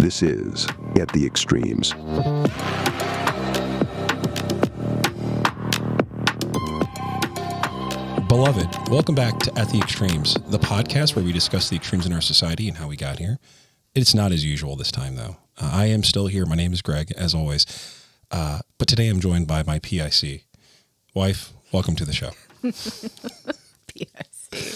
This is At the Extremes. Beloved, welcome back to At the Extremes, the podcast where we discuss the extremes in our society and how we got here. It's not as usual this time, though. I am still here. My name is Greg, as always. But today I'm joined by my PIC. Wife, welcome to the show. PIC.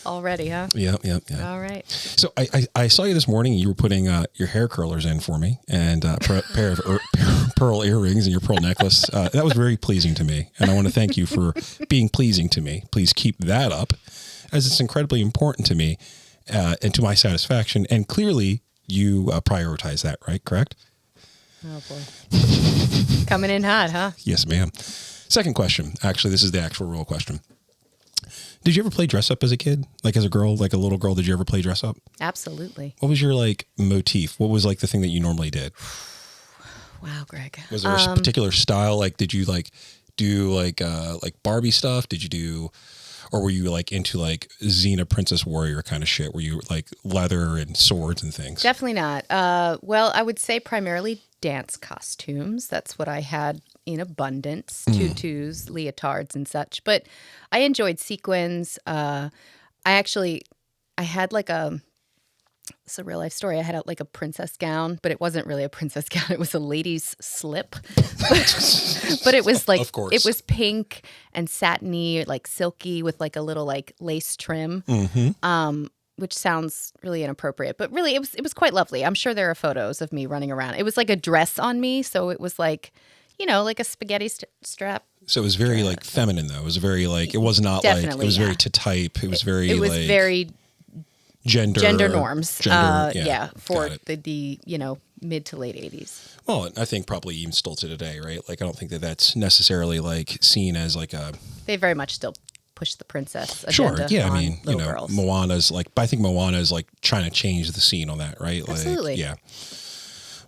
Already, huh? Yeah. All right. So I saw you this morning. You were putting your hair curlers in for me and a pair of pearl earrings and your pearl necklace. That was very pleasing to me. And I want to thank you for being pleasing to me. Please keep that up, as it's incredibly important to me and to my satisfaction. And clearly you prioritize that, right? Correct? Oh, boy. Coming in hot, huh? Yes, ma'am. Second question. Actually, this is the actual real question. Did you ever play dress up as a kid? Like as a girl, like a little girl, did you ever play dress up? Absolutely. What was your motif? What was the thing that you normally did? Wow, Greg. Was there a particular style? Did you do Barbie stuff? Did you do, or were you into Xena Princess Warrior kind of shit? Were you leather and swords and things? Definitely not. Well, I would say primarily dance costumes. That's what I had in abundance, tutus, leotards and such. But I enjoyed sequins. I had it's a real life story. I had a princess gown, but it wasn't really a princess gown. It was a lady's slip. But it was of course. It was pink and satiny, silky with a little lace trim. Mm-hmm. Which sounds really inappropriate, but really it was quite lovely. I'm sure there are photos of me running around. It was like a dress on me, so it was like a spaghetti strap. So it was very feminine though. It was very it was not Definitely, it was very to type. It was very very gender norms. For the mid to late 80s. Well, I think probably even still to today, right? I don't think that that's necessarily seen as a. They very much still push the princess Sure, agenda. yeah. On I mean, girls. Moana's I think Moana is trying to change the scene on that, right? Absolutely. Yeah.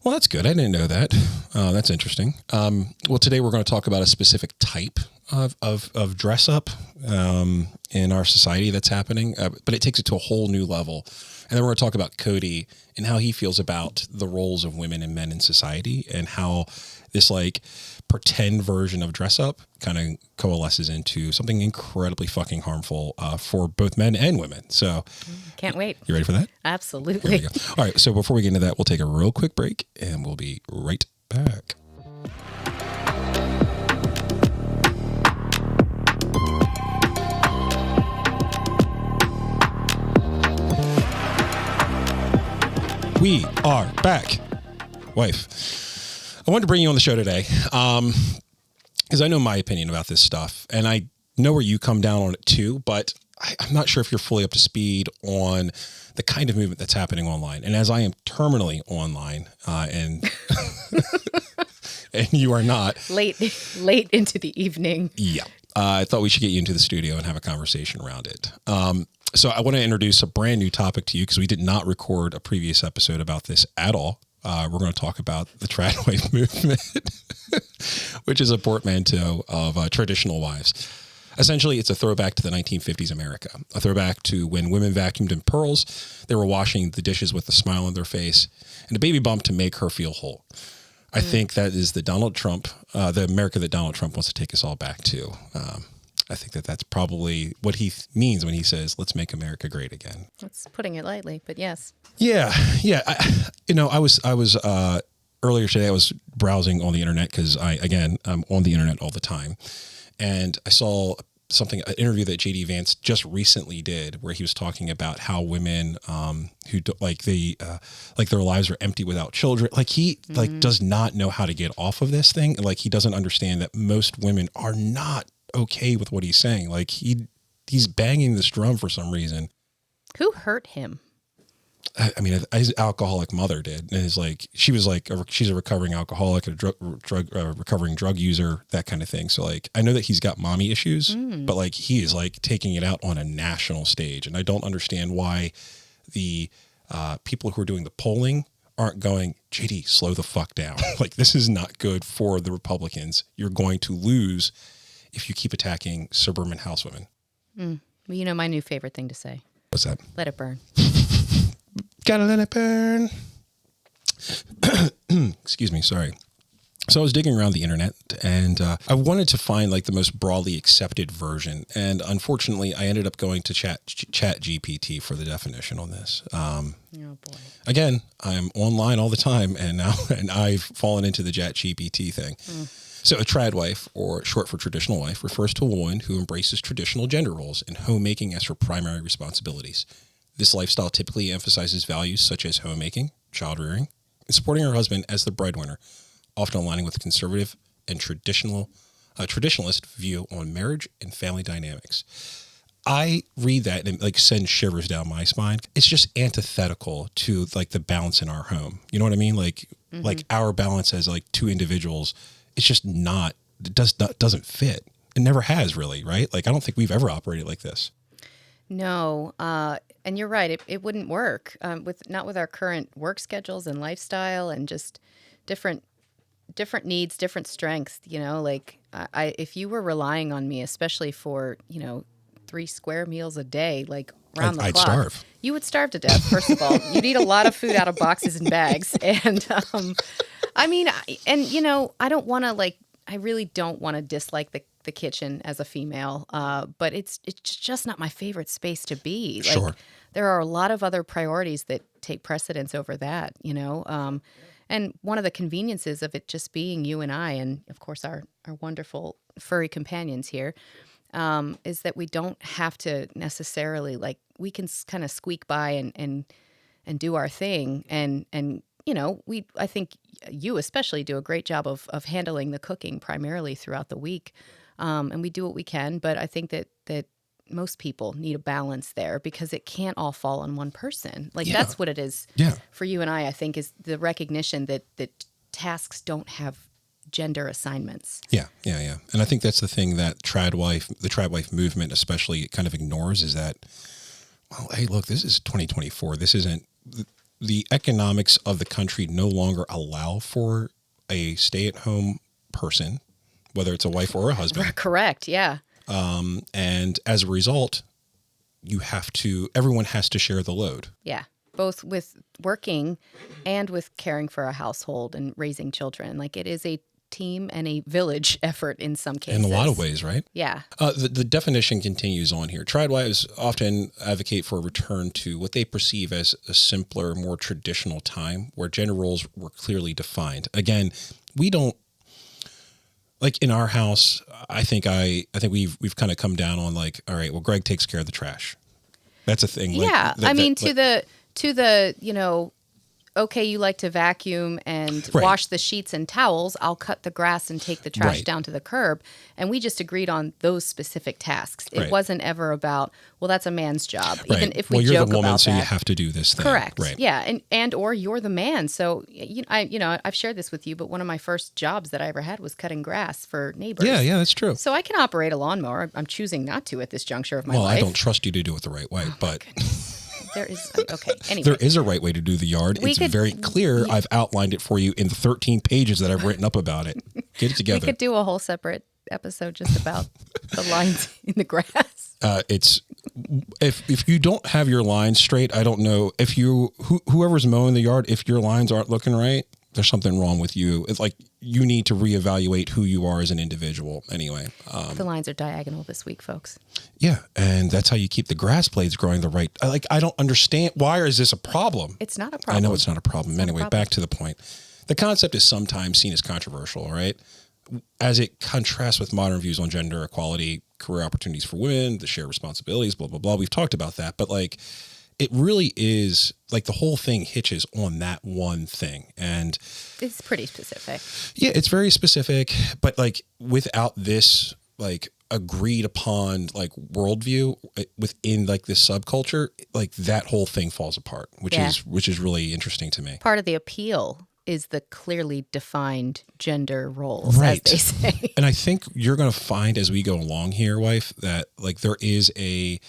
Well, that's good. I didn't know that. That's interesting. Well, today we're going to talk about a specific type of dress up in our society that's happening, but it takes it to a whole new level. And then we're going to talk about Cody and how he feels about the roles of women and men in society and how this pretend version of dress up kind of coalesces into something incredibly fucking harmful for both men and women. So can't wait. You ready for that? Absolutely. Here we go. All right. So before we get into that, we'll take a real quick break and we'll be right back. We are back. Wife, I wanted to bring you on the show today because I know my opinion about this stuff, and I know where you come down on it too, but I'm not sure if you're fully up to speed on the kind of movement that's happening online. And as I am terminally online, and and you are not. Late into the evening. Yeah. I thought we should get you into the studio and have a conversation around it. So I want to introduce a brand new topic to you because we did not record a previous episode about this at all. We're going to talk about the Tradwave movement, which is a portmanteau of traditional wives. Essentially, it's a throwback to the 1950s America, a throwback to when women vacuumed in pearls, they were washing the dishes with a smile on their face, and a baby bump to make her feel whole. I think that is the the America that Donald Trump wants to take us all back to. I think that that's probably what he means when he says, let's make America great again. That's putting it lightly, but yes. Yeah. I was earlier today, I was browsing on the internet because I'm on the internet all the time. And I saw an interview that JD Vance just recently did where he was talking about how women who their lives are empty without children. He does not know how to get off of this thing. He doesn't understand that most women are not okay with what he's saying. He's banging this drum for some reason. Who hurt him? I mean, his alcoholic mother did, and she's a recovering alcoholic, recovering drug user, that kind of thing. So I know that he's got mommy issues, but he is taking it out on a national stage, and I don't understand why the people who are doing the polling aren't going, JD, slow the fuck down. This is not good for the Republicans. You're going to lose if you keep attacking suburban housewomen. Well, my new favorite thing to say. What's that? Let it burn. Gotta let it burn. Excuse me, sorry. So I was digging around the internet and I wanted to find like the most broadly accepted version. And unfortunately, I ended up going to Chat GPT for the definition on this. Oh boy. Again, I'm online all the time and I've fallen into the Chat GPT thing. So a tradwife, or short for traditional wife, refers to a woman who embraces traditional gender roles and homemaking as her primary responsibilities. This lifestyle typically emphasizes values such as homemaking, child rearing, and supporting her husband as the breadwinner, often aligning with conservative and traditionalist view on marriage and family dynamics. I read that and it like sends shivers down my spine. It's just antithetical to like the balance in our home. You know what I mean? Like our balance as like two individuals, it's just not, it doesn't fit. It never has really, right? Like I don't think we've ever operated like this. No, and you're right. It wouldn't work not with our current work schedules and lifestyle and just different needs, different strengths. You know, like if you were relying on me, especially for 3 square meals a day, like around the I'd clock, starve. You would starve to death. First of all, you'd eat a lot of food out of boxes and bags, and I mean, I don't want to I really don't want to dislike the kitchen as a female, but it's just not my favorite space to be. Like, Sure. There are a lot of other priorities that take precedence over that, and one of the conveniences of it just being you and I, and of course our wonderful furry companions here, is that we don't have to necessarily we can kind of squeak by and do our thing, and I think you especially do a great job of handling the cooking primarily throughout the week, and we do what we can, but I think that most people need a balance there because it can't all fall on one person. That's what it is for you and I think, is the recognition that tasks don't have gender assignments. Yeah. And I think that's the thing that the tradwife movement especially kind of ignores, is that, well, hey, look, this is 2024. This isn't, the economics of the country no longer allow for a stay-at-home person, whether it's a wife or a husband. Correct, yeah. And as a result, everyone has to share the load. Yeah, both with working and with caring for a household and raising children. It is a team and a village effort in some cases. In a lot of ways, right? Yeah. The definition continues on here. Tradwives often advocate for a return to what they perceive as a simpler, more traditional time where gender roles were clearly defined. Again, we don't, in our house, I think we've kind of come down on all right, well, Greg takes care of the trash. That's a thing. Yeah. To the okay, you like to vacuum and wash the sheets and towels, I'll cut the grass and take the trash down to the curb. And we just agreed on those specific tasks. It wasn't ever about, well, that's a man's job. Even if we joke about that. Well, you're the woman, so you have to do this thing. Correct. Right. Yeah. And or you're the man. So, I've shared this with you, but one of my first jobs that I ever had was cutting grass for neighbors. Yeah, that's true. So I can operate a lawnmower. I'm choosing not to at this juncture of my life. Well, I don't trust you to do it the right way, but... There is, okay, anyway. There is a right way to do the yard. It's very clear. I've outlined it for you in the 13 pages that I've written up about it. Get it together. We could do a whole separate episode just about the lines in the grass. It's if you don't have your lines straight, I don't know if whoever's mowing the yard, if your lines aren't looking right, there's something wrong with you. It's you need to reevaluate who you are as an individual. Anyway, the lines are diagonal this week, folks. Yeah, and that's how you keep the grass blades growing the right. I don't understand, why is this a problem? It's not a problem. I know it's not a problem. Anyway, back to the point. The concept is sometimes seen as controversial, right? As it contrasts with modern views on gender equality, career opportunities for women, the shared responsibilities, blah blah blah. We've talked about that, but it really is the whole thing hitches on that one thing. And it's pretty specific. Yeah, it's very specific, but without this agreed upon worldview within this subculture, that whole thing falls apart, which is really interesting to me. Part of the appeal is the clearly defined gender roles, as they say. And I think you're going to find as we go along here, wife, that there is a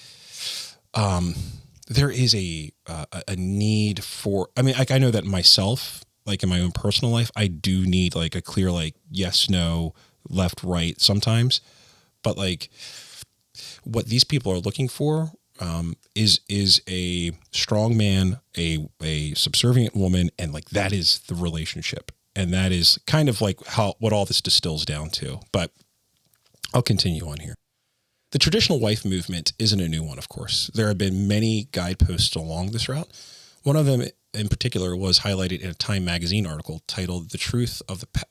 need for, I know that myself, in my own personal life, I do need a clear, yes, no, left, right sometimes, but what these people are looking for, is a strong man, a subservient woman, and like that is the relationship, and that is kind of like what all this distills down to. But I'll continue on here. The traditional wife movement isn't a new one, of course. There have been many guideposts along this route. One of them in particular was highlighted in a Time magazine article titled "The Truth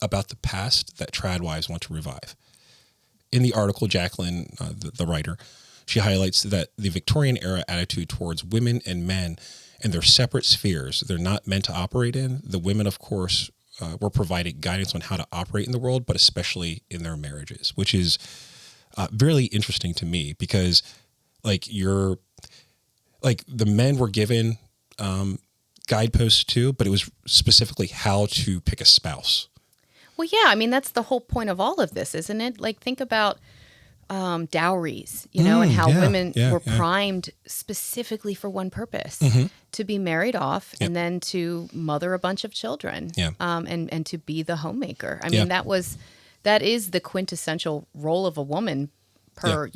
About the Past That Tradwives Want to Revive." In the article, Jacqueline, the writer, she highlights that the Victorian era attitude towards women and men and their separate spheres they're not meant to operate in. The women, of course, were provided guidance on how to operate in the world, but especially in their marriages, which is really interesting to me because like the men were given guideposts too, but it was specifically how to pick a spouse. Well, yeah, I mean, that's the whole point of all of this, isn't it? Like, think about dowries, and how women were primed specifically for one purpose, to be married off and then to mother a bunch of children, and to be the homemaker. I mean, that is the quintessential role of a woman per,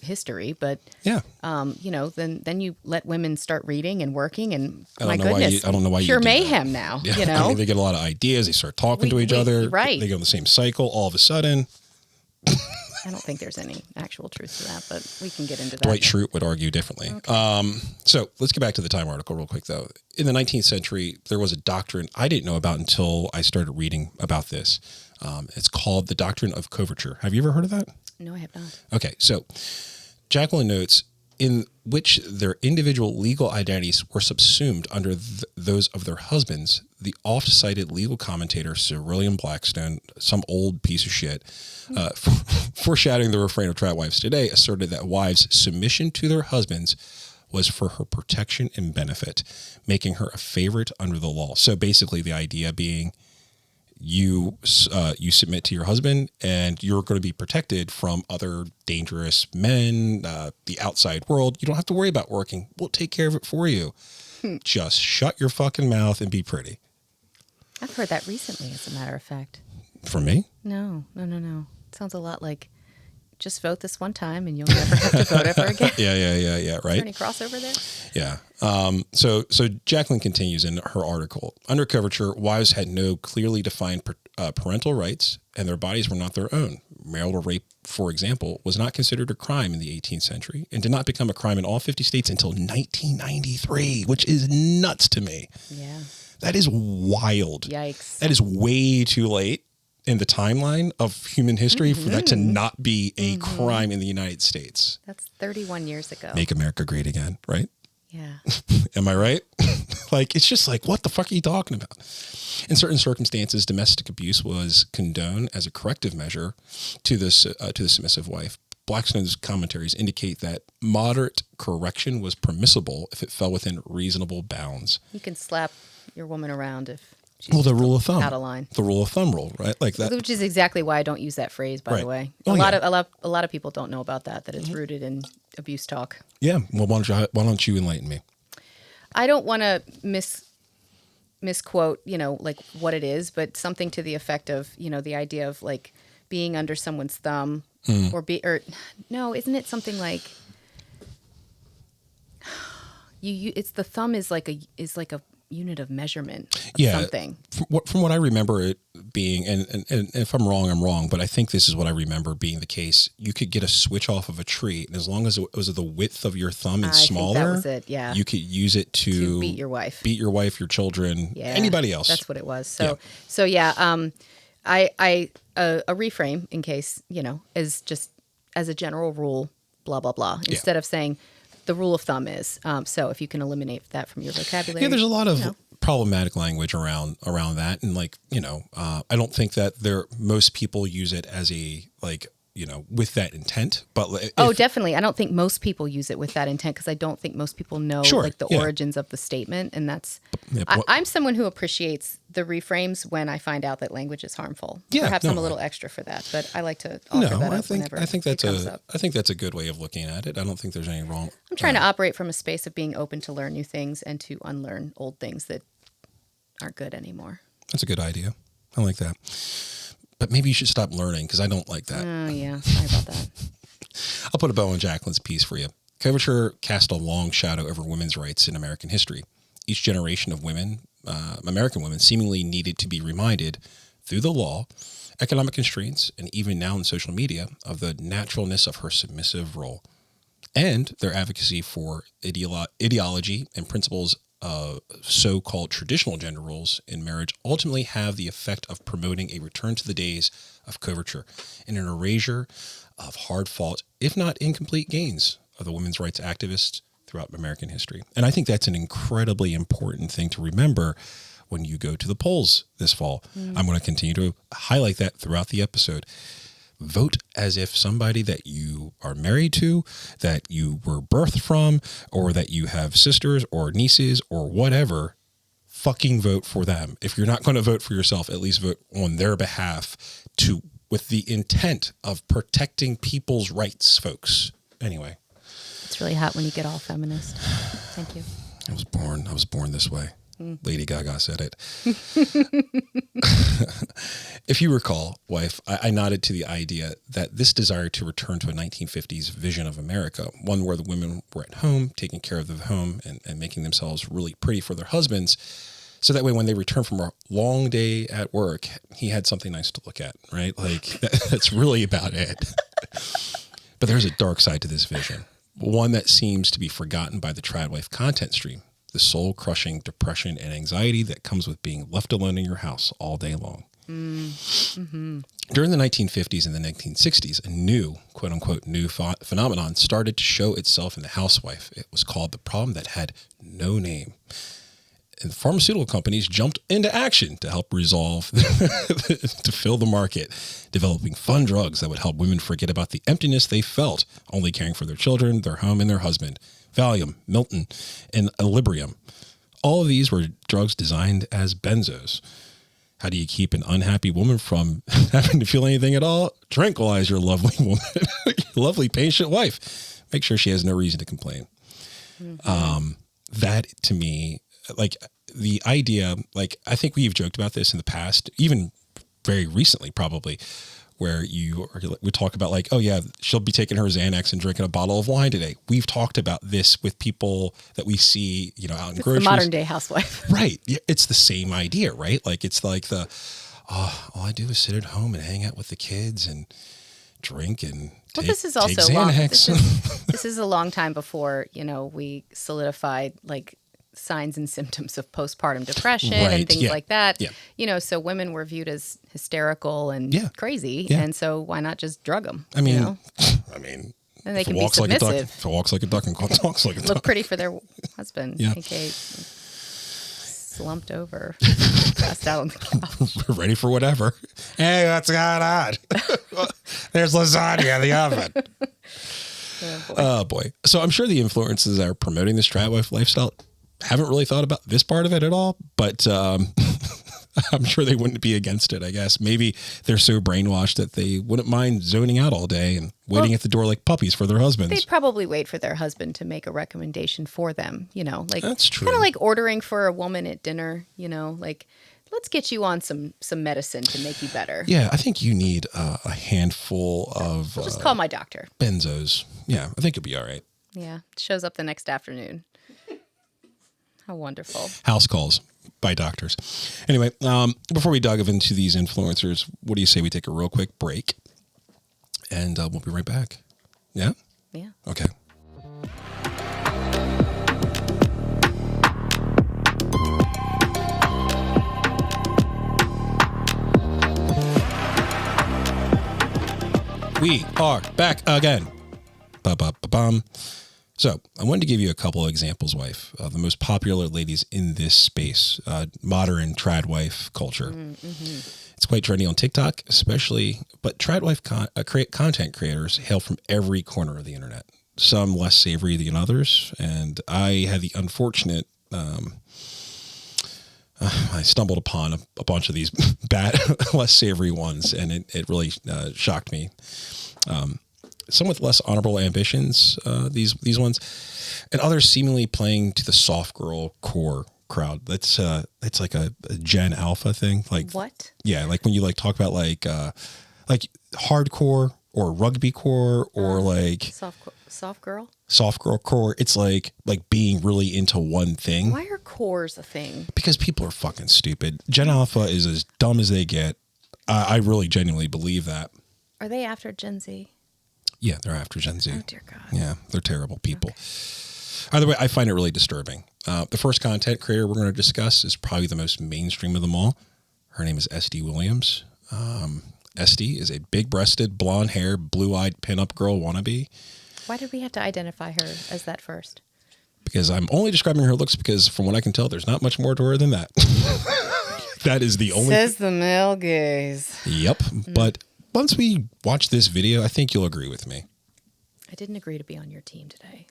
history. But, then you let women start reading and working and my goodness, I don't know why pure you do mayhem that. now, I mean, they get a lot of ideas. They start talking to each other. Right. They go in the same cycle all of a sudden. I don't think there's any actual truth to that, but we can get into that. Dwight Schrute would argue differently. Okay. So let's get back to the Time article real quick, though. In the 19th century, there was a doctrine I didn't know about until I started reading about this. It's called the doctrine of coverture. Have you ever heard of that? No, I have not. Okay, so Jacqueline notes in which their individual legal identities were subsumed under those of their husbands. The oft-cited legal commentator Sir William Blackstone, some old piece of shit, foreshadowing the refrain of Tradwives today, asserted that wives' submission to their husbands was for her protection and benefit, making her a favorite under the law. So basically the idea being you submit to your husband and you're going to be protected from other dangerous men, the outside world. You don't have to worry about working. We'll take care of it for you. Just shut your fucking mouth and be pretty. I've heard that recently, as a matter of fact. For me? No. It sounds a lot like just vote this one time and you'll never have to vote ever again. Yeah. Right. Is there any crossover there? Yeah. So Jacqueline continues in her article. Under coverture, wives had no clearly defined parental rights, and their bodies were not their own. Marital rape, for example, was not considered a crime in the 18th century and did not become a crime in all 50 states until 1993, which is nuts to me. Yeah. That is wild. Yikes. That is way too late in the timeline of human history for that to not be a crime in the United States. That's 31 years ago. Make America great again, right? Yeah. Am I right? Like, it's just like, what the fuck are you talking about? In certain circumstances, domestic abuse was condoned as a corrective measure to the submissive wife. Blackstone's commentaries indicate that moderate correction was permissible if it fell within reasonable bounds. You can slap your woman around if she's the rule of thumb. out of line. The rule of thumb rule, right? Like that. Which is exactly why I don't use that phrase, by the way. A lot of people don't know about that it's rooted in abuse talk. Yeah. Well, why don't you enlighten me? I don't want to misquote, like what it is, but something to the effect of, the idea of like being under someone's thumb isn't it something like it's the thumb is like a unit of measurement of something. From what I remember it being, and if I'm wrong, but I think this is what I remember being the case. You could get a switch off of a tree, and as long as it was the width of your thumb and smaller, think that was it, yeah. You could use it to beat your wife, your children, anybody else. That's what it was. So I a reframe in case, is just as a general rule, blah, blah, blah, instead of saying the rule of thumb is. So if you can eliminate that from your vocabulary. Yeah, there's a lot of problematic language around that. And I don't think that most people use it as a with that intent. But definitely. I don't think most people use it with that intent because I don't think most people know the origins of the statement. And that's, I'm someone who appreciates the reframes when I find out that language is harmful. Yeah, perhaps I'm a little extra for that, but I like to offer that up whenever I think it comes up. I think that's a good way of looking at it. I don't think there's any wrong. I'm trying to operate from a space of being open to learn new things and to unlearn old things that aren't good anymore. That's a good idea. I like that. But maybe you should stop learning because I don't like that. Oh, yeah. Sorry about that. I'll put a bow on Jacqueline's piece for you. Coverture cast a long shadow over women's rights in American history. Each generation of women, American women, seemingly needed to be reminded through the law, economic constraints, and even now in social media, of the naturalness of her submissive role. And their advocacy for ideology and principles of so-called traditional gender roles in marriage ultimately have the effect of promoting a return to the days of coverture and an erasure of hard-fought, if not incomplete, gains of the women's rights activists throughout American history. And I think that's an incredibly important thing to remember when you go to the polls this fall. I'm going to continue to highlight that throughout the episode. Vote as if somebody that you are married to, that you were birthed from, or that you have sisters or nieces or whatever, fucking vote for them. If you're not going to vote for yourself, at least vote on their behalf with the intent of protecting people's rights, folks. Anyway. It's really hot when you get all feminist. Thank you. I was born this way. Lady Gaga said it. If you recall, wife, I nodded to the idea that this desire to return to a 1950s vision of America, one where the women were at home, taking care of the home and making themselves really pretty for their husbands. So that way, when they return from a long day at work, he had something nice to look at, right? Like that's really about it. But there's a dark side to this vision, one that seems to be forgotten by the Tradwife content stream. The soul-crushing depression and anxiety that comes with being left alone in your house all day long. Mm-hmm. During the 1950s and the 1960s, a new, quote-unquote, new phenomenon started to show itself in the housewife. It was called the problem that had no name. And the pharmaceutical companies jumped into action to help resolve, to fill the market, developing fun drugs that would help women forget about the emptiness they felt, only caring for their children, their home, and their husband. Valium, Milton, and Alibrium. All of these were drugs designed as benzos. How do you keep an unhappy woman from having to feel anything at all? Tranquilize your lovely woman, your lovely patient wife. Make sure she has no reason to complain. Mm-hmm. That to me, like the idea, like I think we've joked about this in the past, even very recently probably, where we talk about like, oh yeah, she'll be taking her Xanax and drinking a bottle of wine today. We've talked about this with people that we see, out in groceries. The modern day housewife. Right. Yeah, it's the same idea, right? Like it's like all I do is sit at home and hang out with the kids and drink and take Xanax. This is a long time before, we solidified like signs and symptoms of postpartum depression and things like that. Yeah. So women were viewed as hysterical and crazy. Yeah. And so why not just drug them? I mean, and they can be submissive. If it walks like a duck and talks like a duck. Look pretty for their husband. Yeah. Okay. Slumped over, passed out on the couch. We're ready for whatever. Hey, what's going on? There's lasagna in the oven. Oh boy. So I'm sure the influences that are promoting this Tradwife lifestyle haven't really thought about this part of it at all, but I'm sure they wouldn't be against it, I guess. Maybe they're so brainwashed that they wouldn't mind zoning out all day and waiting at the door like puppies for their husbands. They'd probably wait for their husband to make a recommendation for them, like that's true. Kind of like ordering for a woman at dinner, like let's get you on some medicine to make you better. Yeah, I think you need a handful of... I'll just call my doctor. Benzos. Yeah, I think you'll be all right. Yeah, shows up the next afternoon. How wonderful. House calls by doctors. Anyway, before we dive into these influencers, what do you say we take a real quick break? And we'll be right back. Yeah? Yeah. Okay. We are back again. Ba-ba-ba-bum. So I wanted to give you a couple of examples, wife, of the most popular ladies in this space, modern Tradwife culture. Mm-hmm. It's quite trendy on TikTok, especially, but Tradwife content creators hail from every corner of the internet, some less savory than others. And I had the unfortunate, I stumbled upon a bunch of these bad, less savory ones, and it really shocked me. Some with less honorable ambitions, these ones, and others seemingly playing to the soft girl core crowd. That's like a Gen Alpha thing. Like what? Yeah, like when you like talk about like hardcore or rugby core or like soft girl. Soft girl core. It's like being really into one thing. Why are cores a thing? Because people are fucking stupid. Gen Alpha is as dumb as they get. I really genuinely believe that. Are they after Gen Z? Yeah, they're after Gen Z. Oh, dear God. Yeah, they're terrible people. Okay. Either way, I find it really disturbing. The first content creator we're going to discuss is probably the most mainstream of them all. Her name is SD Williams. SD is a big-breasted, blonde-haired, blue-eyed pinup girl wannabe. Why did we have to identify her as that first? Because I'm only describing her looks because from what I can tell, there's not much more to her than that. That is the only... Says the male gaze. Yep. But once we watch this video, I think you'll agree with me. I didn't agree to be on your team today.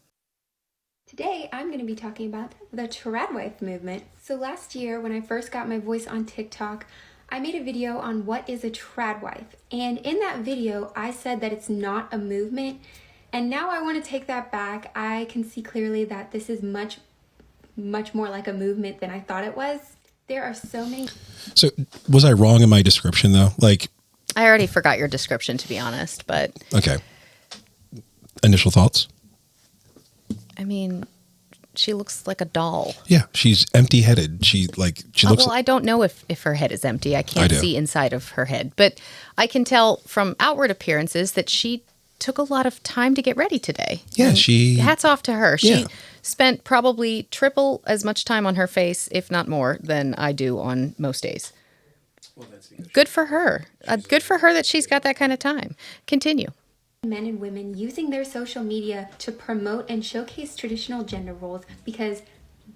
Today, I'm going to be talking about the Tradwife movement. So last year, when I first got my voice on TikTok, I made a video on what is a Tradwife. And in that video, I said that it's not a movement. And now I want to take that back. I can see clearly that this is much more like a movement than I thought it was. There are so many... So was I wrong in my description, though? Like... I already forgot your description, to be honest, but... Okay. Initial thoughts? I mean, she looks like a doll. Yeah, she's empty-headed. She looks... Well, I don't know if her head is empty. I can't see inside of her head. But I can tell from outward appearances that she took a lot of time to get ready today. Yeah, and she... Hats off to her. Yeah. She spent probably triple as much time on her face, if not more, than I do on most days. Well, good for her. Good for her that she's got that kind of time. Continue. Men and women using their social media to promote and showcase traditional gender roles because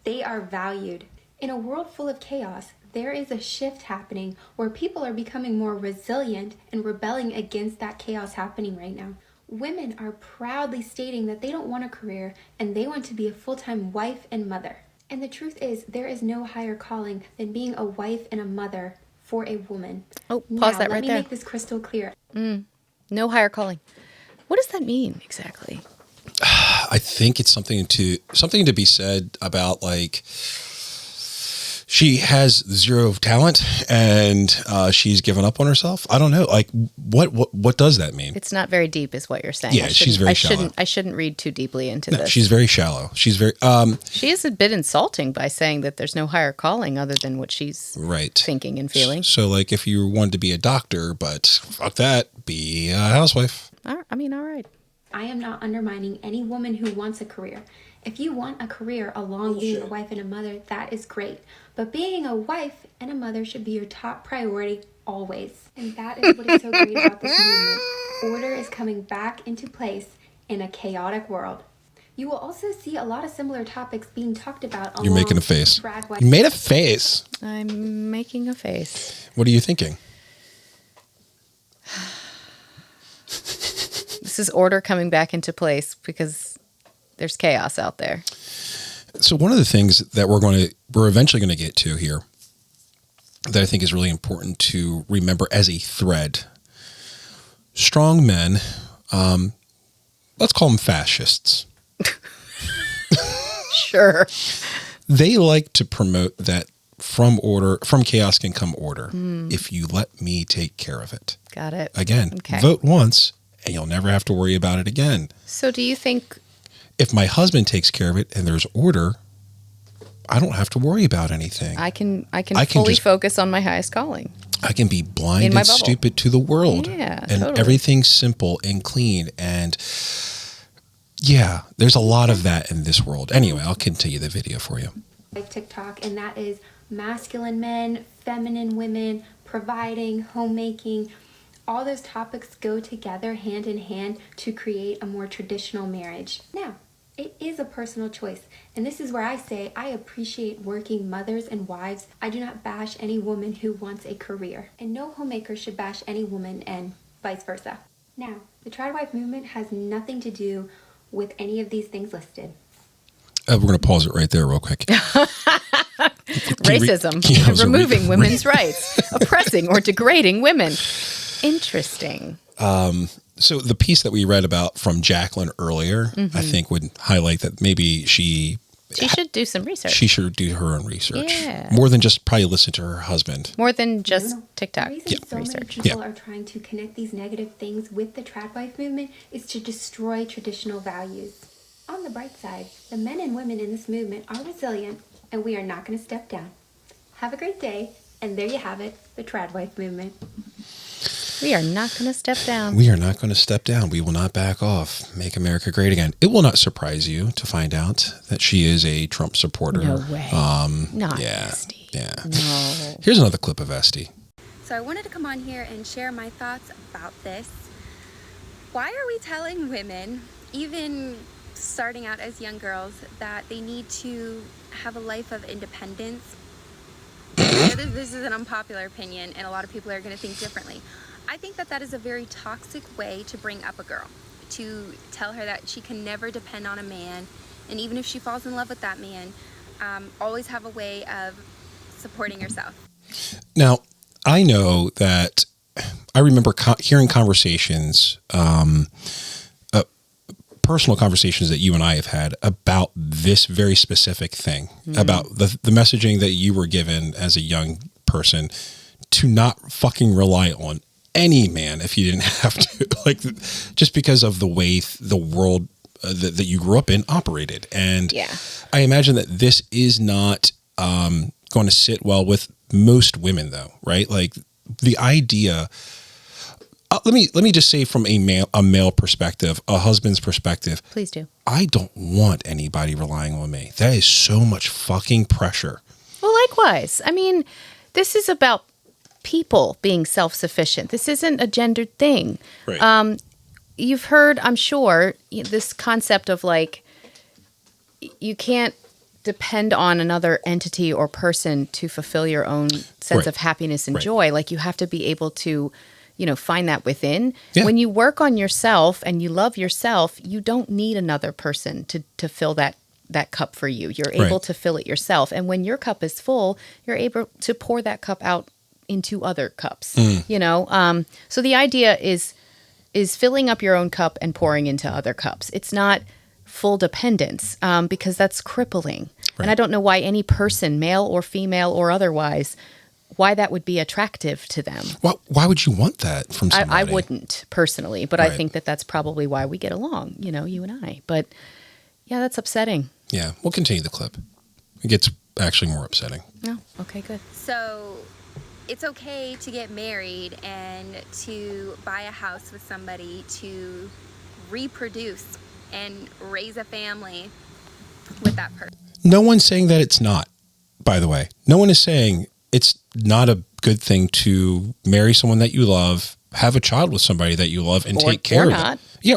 they are valued. In a world full of chaos, there is a shift happening where people are becoming more resilient and rebelling against that chaos happening right now. Women are proudly stating that they don't want a career and they want to be a full-time wife and mother. And the truth is, there is no higher calling than being a wife and a mother for a woman. Oh, pause that right there. Let me make this crystal clear. No higher calling. What does that mean exactly? I think it's something to be said about like she has zero talent and she's given up on herself. I don't know. Like what does that mean? It's not very deep, is what you're saying. Yeah, she's very shallow. I shouldn't read too deeply into this. She's very shallow. She's very. She is a bit insulting by saying that there's no higher calling other than what she's thinking and feeling. So, like, if you wanted to be a doctor, but fuck that, be a housewife. I mean, all right. I am not undermining any woman who wants a career. If you want a career along being a wife and a mother, that is great. But being a wife and a mother should be your top priority always. And that is what is so great about this movement. Order is coming back into place in a chaotic world. You will also see a lot of similar topics being talked about along You're making a face. Tradwife. You made a face. I'm making a face. What are you thinking? This is order coming back into place because there's chaos out there. So one of the things that we're eventually going to get to here that I think is really important to remember as a thread. Strong men, let's call them fascists. Sure. They like to promote that from chaos can come order. If you let me take care of it. Got it. Again, Okay. Vote once and you'll never have to worry about it again. So do you think... If my husband takes care of it and there's order, I don't have to worry about anything. I can fully focus on my highest calling. I can be blind In my and bubble. stupid to the world. Yeah, and totally. everything's simple and clean. And yeah, there's a lot of that in this world. Anyway, I'll continue the video for you. TikTok, and that is masculine men, feminine women, providing, homemaking. All those topics go together hand in hand to create a more traditional marriage. Now, it is a personal choice, and this is where I say I appreciate working mothers and wives. I do not bash any woman who wants a career, and no homemaker should bash any woman and vice versa. Now, the Tradwife movement has nothing to do with any of these things listed. We're going to pause it right there real quick. Racism, removing women's rights, oppressing or degrading women. Interesting. So the piece that we read about from Jacqueline earlier, I think would highlight that maybe she should do some research. She should do her own research. Yeah. More than just probably listen to her husband. More than just TikTok The reason so research. many people are trying to connect these negative things with the Tradwife movement is to destroy traditional values. On the bright side, the men and women in this movement are resilient, and we are not going to step down. Have a great day, and there you have it, the Tradwife movement. We are not going to step down. We are not going to step down. We will not back off. Make America great again. It will not surprise you to find out that she is a Trump supporter. No way. Not Esty. Yeah. No. Here's another clip of Esty. So I wanted to come on here and share my thoughts about this. Why are we telling women, even starting out as young girls, that they need to have a life of independence? I know that this is an unpopular opinion and a lot of people are going to think differently. I think that that is a very toxic way to bring up a girl, to tell her that she can never depend on a man, and even if she falls in love with that man, always have a way of supporting herself. Now, I know that I remember hearing conversations, personal conversations that you and I have had about this very specific thing, about the messaging that you were given as a young person to not fucking rely on any man if you didn't have to, like, just because of the way the world that you grew up in operated. And I imagine that this is not going to sit well with most women, though, right? Like the idea. Let me just say from a male perspective, a husband's perspective. Please do. I don't want anybody relying on me. That is so much fucking pressure. Well, likewise. I mean, this is about people being self-sufficient. This isn't a gendered thing. Right. You've heard, I'm sure, this concept of like, you can't depend on another entity or person to fulfill your own sense of happiness and joy. Like, you have to be able to, find that within. Yeah. When you work on yourself and you love yourself, you don't need another person to fill that cup for you. You're able to fill it yourself. And when your cup is full, you're able to pour that cup out into other cups, So the idea is filling up your own cup and pouring into other cups. It's not full dependence, because that's crippling. Right. And I don't know why any person, male or female or otherwise, why that would be attractive to them. Why would you want that from somebody? I wouldn't personally, but I think that that's probably why we get along, you and I. But yeah, that's upsetting. Yeah, we'll continue the clip. It gets actually more upsetting. Oh, okay, good. So it's okay to get married and to buy a house with somebody, to reproduce and raise a family with that person. No one's saying that it's not, by the way. No one is saying it's not a good thing to marry someone that you love, have a child with somebody that you love, and take care of it. Yeah,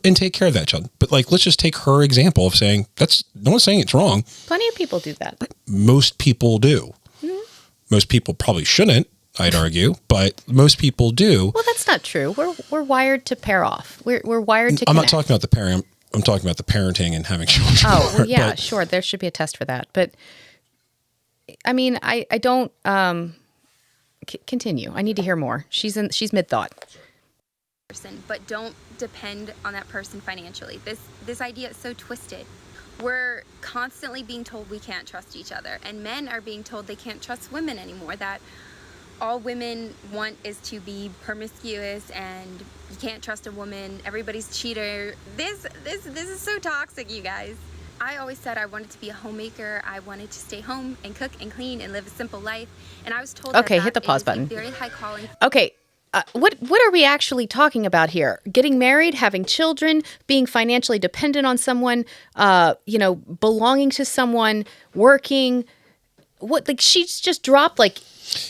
and take care of that child. But like, let's just take her example of saying no one's saying it's wrong. Plenty of people do that. Most people do. Mm-hmm. Most people probably shouldn't, I'd argue, but most people do. Well, that's not true. We're wired to pair off. We're wired to connect. I'm not talking about the parent. I'm talking about the parenting and having children. Oh, well, yeah, sure. There should be a test for that. But I mean, I don't continue. I need to hear more. She's mid-thought. But don't depend on that person financially. This idea is so twisted. We're constantly being told we can't trust each other, and men are being told they can't trust women anymore, that all women want is to be promiscuous and you can't trust a woman, everybody's cheater. This is so toxic, you guys. I always said I wanted to be a homemaker. I wanted to stay home and cook and clean and live a simple life, and I was told okay, hit the pause button. Very high calling. Okay. What are we actually talking about here? Getting married, having children, being financially dependent on someone, belonging to someone, working. What, like, she's just dropped like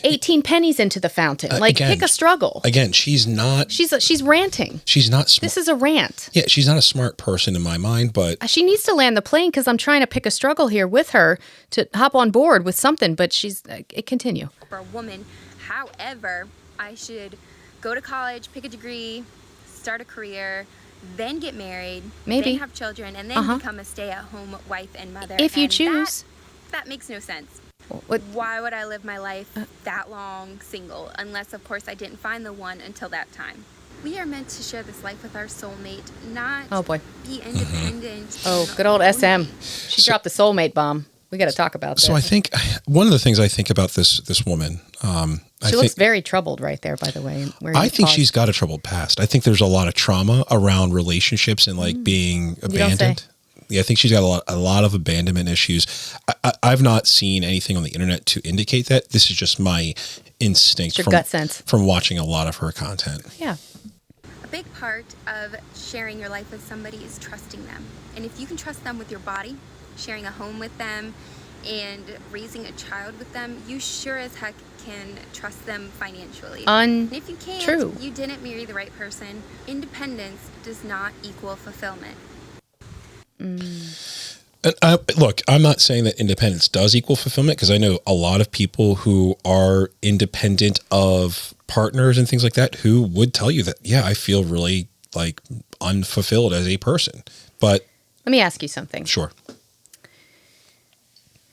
18 pennies into the fountain. Like, again, pick a struggle. Again, she's not. She's ranting. She's not smart. This is a rant. Yeah, she's not a smart person in my mind, but she needs to land the plane, because I'm trying to pick a struggle here with her to hop on board with something. But she's continue. For a woman, however, I should go to college, pick a degree, start a career, then get married, maybe then have children, and then become a stay-at-home wife and mother. If you choose. That makes no sense. What? Why would I live my life that long single, unless, of course, I didn't find the one until that time? We are meant to share this life with our soulmate, not be independent. Oh, good old SM. She dropped the soulmate bomb. We got to talk about this. So I think one of the things I think about this woman, she looks very troubled right there, by the way. I think she's got a troubled past. I think there's a lot of trauma around relationships and like being abandoned. Yeah, I think she's got a lot of abandonment issues. I've not seen anything on the internet to indicate that. This is just my instinct It's your gut sense from watching a lot of her content. Yeah. A big part of sharing your life with somebody is trusting them. And if you can trust them with your body, sharing a home with them, and raising a child with them, you sure as heck can trust them financially. And if you can't, True. you didn't marry the right person. Independence does not equal fulfillment. And look, I'm not saying that independence does equal fulfillment, because I know a lot of people who are independent of partners and things like that who would tell you that, yeah, I feel really like unfulfilled as a person. But Let me ask you something. sure.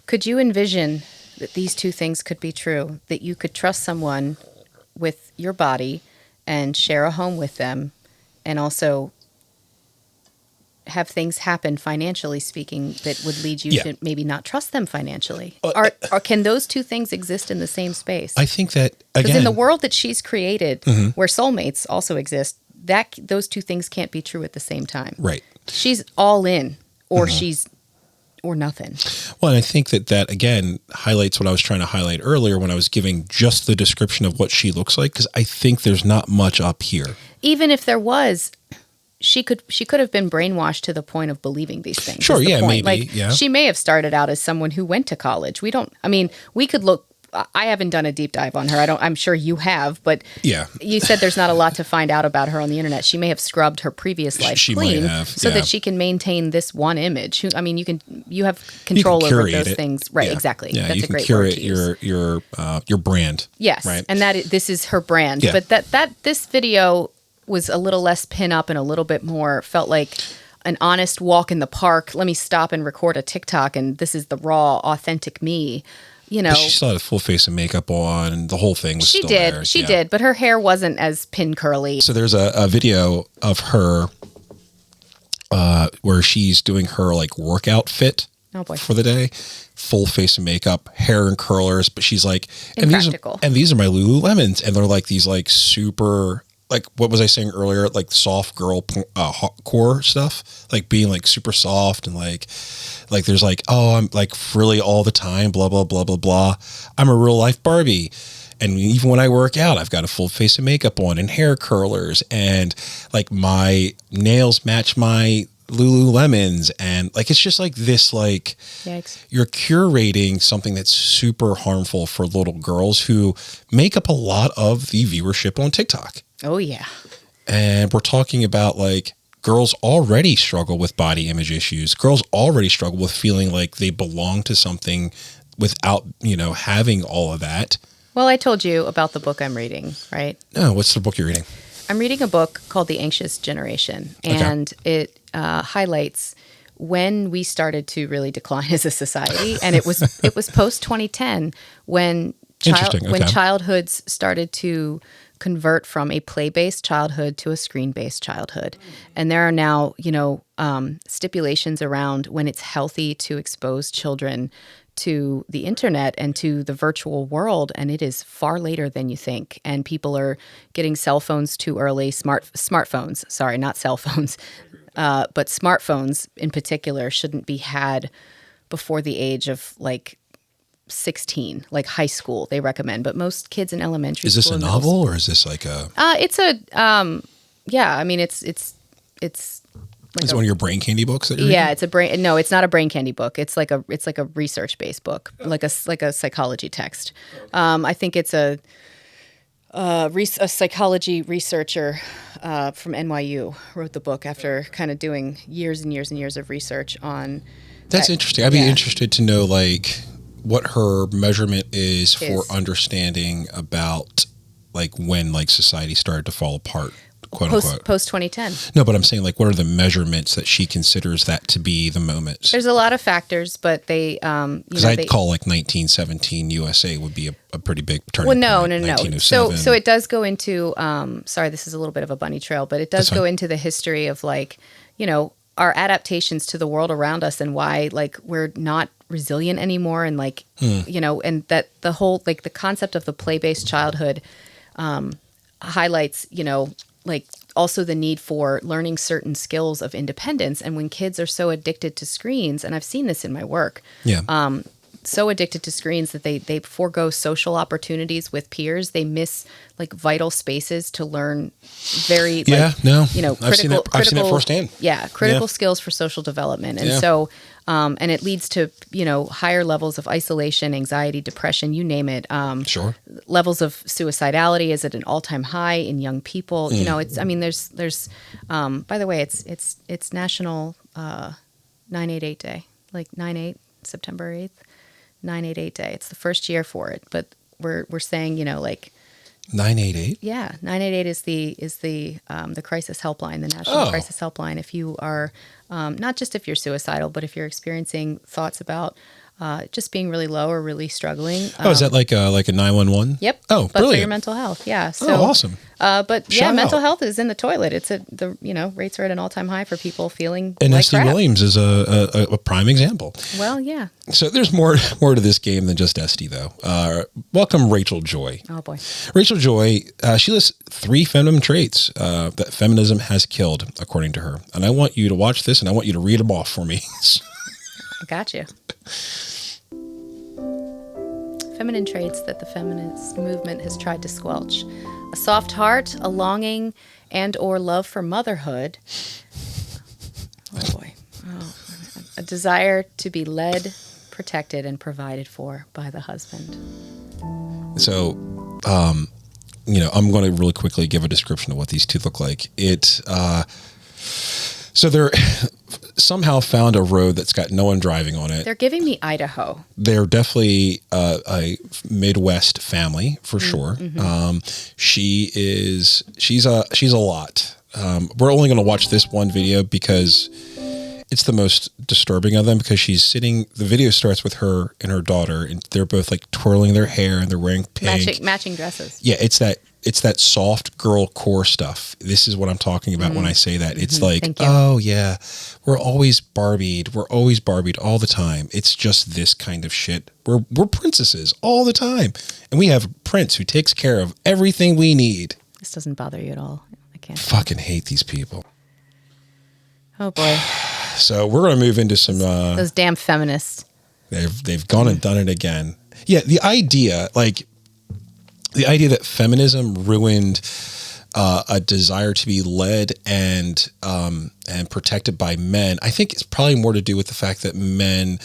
Could you envision that these two things could be true? That you could trust someone with your body and share a home with them, and also have things happen financially speaking that would lead you to maybe not trust them financially? Or can those two things exist in the same space? I think that, again, Because in the world that she's created, where soulmates also exist, that those two things can't be true at the same time. right. She's all in, or or nothing. Well, and I think that again highlights what I was trying to highlight earlier when I was giving just the description of what she looks like, because I think there's not much up here. Even if there was, she could have been brainwashed to the point of believing these things. Sure, is the yeah, point. maybe, Like, yeah. she may have started out as someone who went to college. We could look. I haven't done a deep dive on her. I'm sure you have, but Yeah. you said there's not a lot to find out about her on the internet. She may have scrubbed her previous life She clean might have, so yeah. that she can maintain this one image. You have control over curate those it. things. Right, Yeah. exactly. Yeah, That's you a can great curate word to use. your brand. Yes, Right. and this is her brand. Yeah. But this video was a little less pin up and a little bit more felt like an honest walk in the park. Let me stop and record a TikTok, and this is the raw, authentic me. You know, But she still had a full face of makeup on, and the whole thing was she still did. there. She Yeah. did, but her hair wasn't as pin curly. So there's a video of her where she's doing her like workout fit Oh boy. for the day, full face of makeup, hair and curlers, but she's like, Impractical. these are my Lululemons, and they're like these like super, like, what was I saying earlier? Like soft girl core stuff, like being like super soft and like there's like, oh, I'm like frilly all the time, blah, blah, blah, blah, blah. I'm a real life Barbie. And even when I work out, I've got a full face of makeup on and hair curlers, and like my nails match my Lululemons, and like it's just like this, like Yikes. you're curating something that's super harmful for little girls who make up a lot of the viewership on TikTok. Oh yeah. And we're talking about like girls already struggle with body image issues. Girls already struggle with feeling like they belong to something without, having all of that. Well, I told you about the book I'm reading, right? No, what's the book you're reading? I'm reading a book called The Anxious Generation, and it highlights when we started to really decline as a society, and it was post 2010 when Interesting, okay. childhoods started to convert from a play-based childhood to a screen-based childhood, and there are now stipulations around when it's healthy to expose children to the internet and to the virtual world, and it is far later than you think. And people are getting cell phones too early, smartphones, sorry, not cell phones, but smartphones in particular shouldn't be had before the age of like 16, like high school, they recommend. But most kids in elementary Is this school a and middle novel or is this like a? It's a yeah. I mean, it's like Is it one of your brain candy books that you're yeah, reading? it's a brain. No, it's not a brain candy book. It's like a research based book, like a psychology text. I think it's a psychology researcher from NYU wrote the book after kind of doing years and years and years of research on. That's that. interesting. I'd be Yeah. interested to know like what her measurement is for understanding about like when like society started to fall apart, quote unquote. Post 2010. No, but I'm saying like what are the measurements that she considers that to be the moment? There's a lot of factors, but they Because I'd call like 1917 USA would be a pretty big turning point. No. 1907. So it does go into. Sorry, this is a little bit of a bunny trail, but it does go into the history of like, our adaptations to the world around us and why like we're not resilient anymore, and like and that the whole like the concept of the play-based childhood highlights like also the need for learning certain skills of independence. And when kids are so addicted to screens, and I've seen this in my work, so addicted to screens that they forego social opportunities with peers. They miss like vital spaces to learn critical, I've seen that firsthand. Yeah, critical skills for social development. And so, and it leads to, higher levels of isolation, anxiety, depression, you name it. Sure. Levels of suicidality is at an all-time high in young people. There's by the way, it's National 988 Day, like 9/8, September 8th. 988 Day. It's the first year for it, but we're saying, 988. Yeah, 988 is the crisis helpline, the national crisis helpline. If you are not just if you're suicidal, but if you're experiencing thoughts about just being really low or really struggling. Is that like a 911? Yep. Oh, but brilliant. for your mental health, yeah. So, awesome. Mental health is in the toilet. It's rates are at an all-time high for people feeling and like Esty crap. Williams is a prime example. Well, yeah. So there's more to this game than just Esty, though. Welcome, Rachel Joy. Oh boy. Rachel Joy, she lists 3 feminine traits that feminism has killed, according to her. And I want you to watch this, and I want you to read them off for me. I got you. Feminine traits that the feminist movement has tried to squelch: a soft heart, a longing and or love for motherhood. Oh boy. A desire to be led, protected, and provided for by the husband. So, I'm going to really quickly give a description of what these 2 look like. So they're somehow found a road that's got no one driving on it. They're giving me Idaho. They're definitely a Midwest family for sure. Mm-hmm. She's a lot. We're only going to watch this one video because it's the most disturbing of them, because the video starts with her and her daughter, and they're both like twirling their hair and they're wearing pink. Matching dresses. Yeah, it's that soft girl core stuff. This is what I'm talking about when I say that. It's like, oh yeah, we're always Barbied all the time. It's just this kind of shit. We're princesses all the time. And we have a prince who takes care of everything we need. This doesn't bother you at all. I can't. Fucking hate these people. Oh boy. So we're going to move into some... those damn feminists. They've gone and done it again. Yeah, the idea that feminism ruined a desire to be led and protected by men, I think it's probably more to do with the fact that men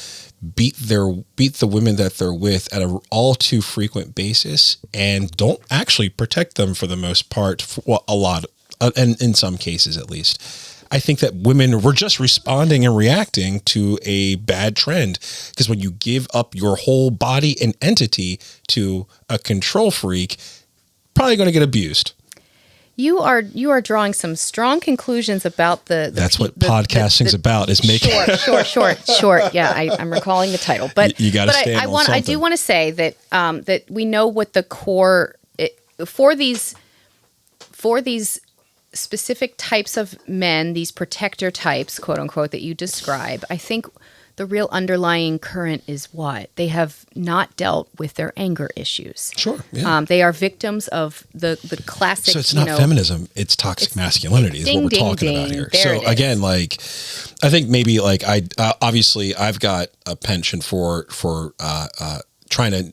beat the women that they're with at an all too frequent basis and don't actually protect them for the most part. A lot, and in some cases at least. I think that women were just responding and reacting to a bad trend, because when you give up your whole body and entity to a control freak, probably going to get abused. You are drawing some strong conclusions about That's what podcasting's about, is making short. Yeah, I'm recalling the title, but you got to stand on something. I do want to say that that we know what the core for these specific types of men, these protector types, quote unquote, that you describe. I think the real underlying current is what? They have not dealt with their anger issues. Sure. Yeah. They are victims of the classic. So it's not feminism; it's toxic masculinity. Is what we're talking about here. So again, like, I think maybe like obviously I've got a penchant for trying to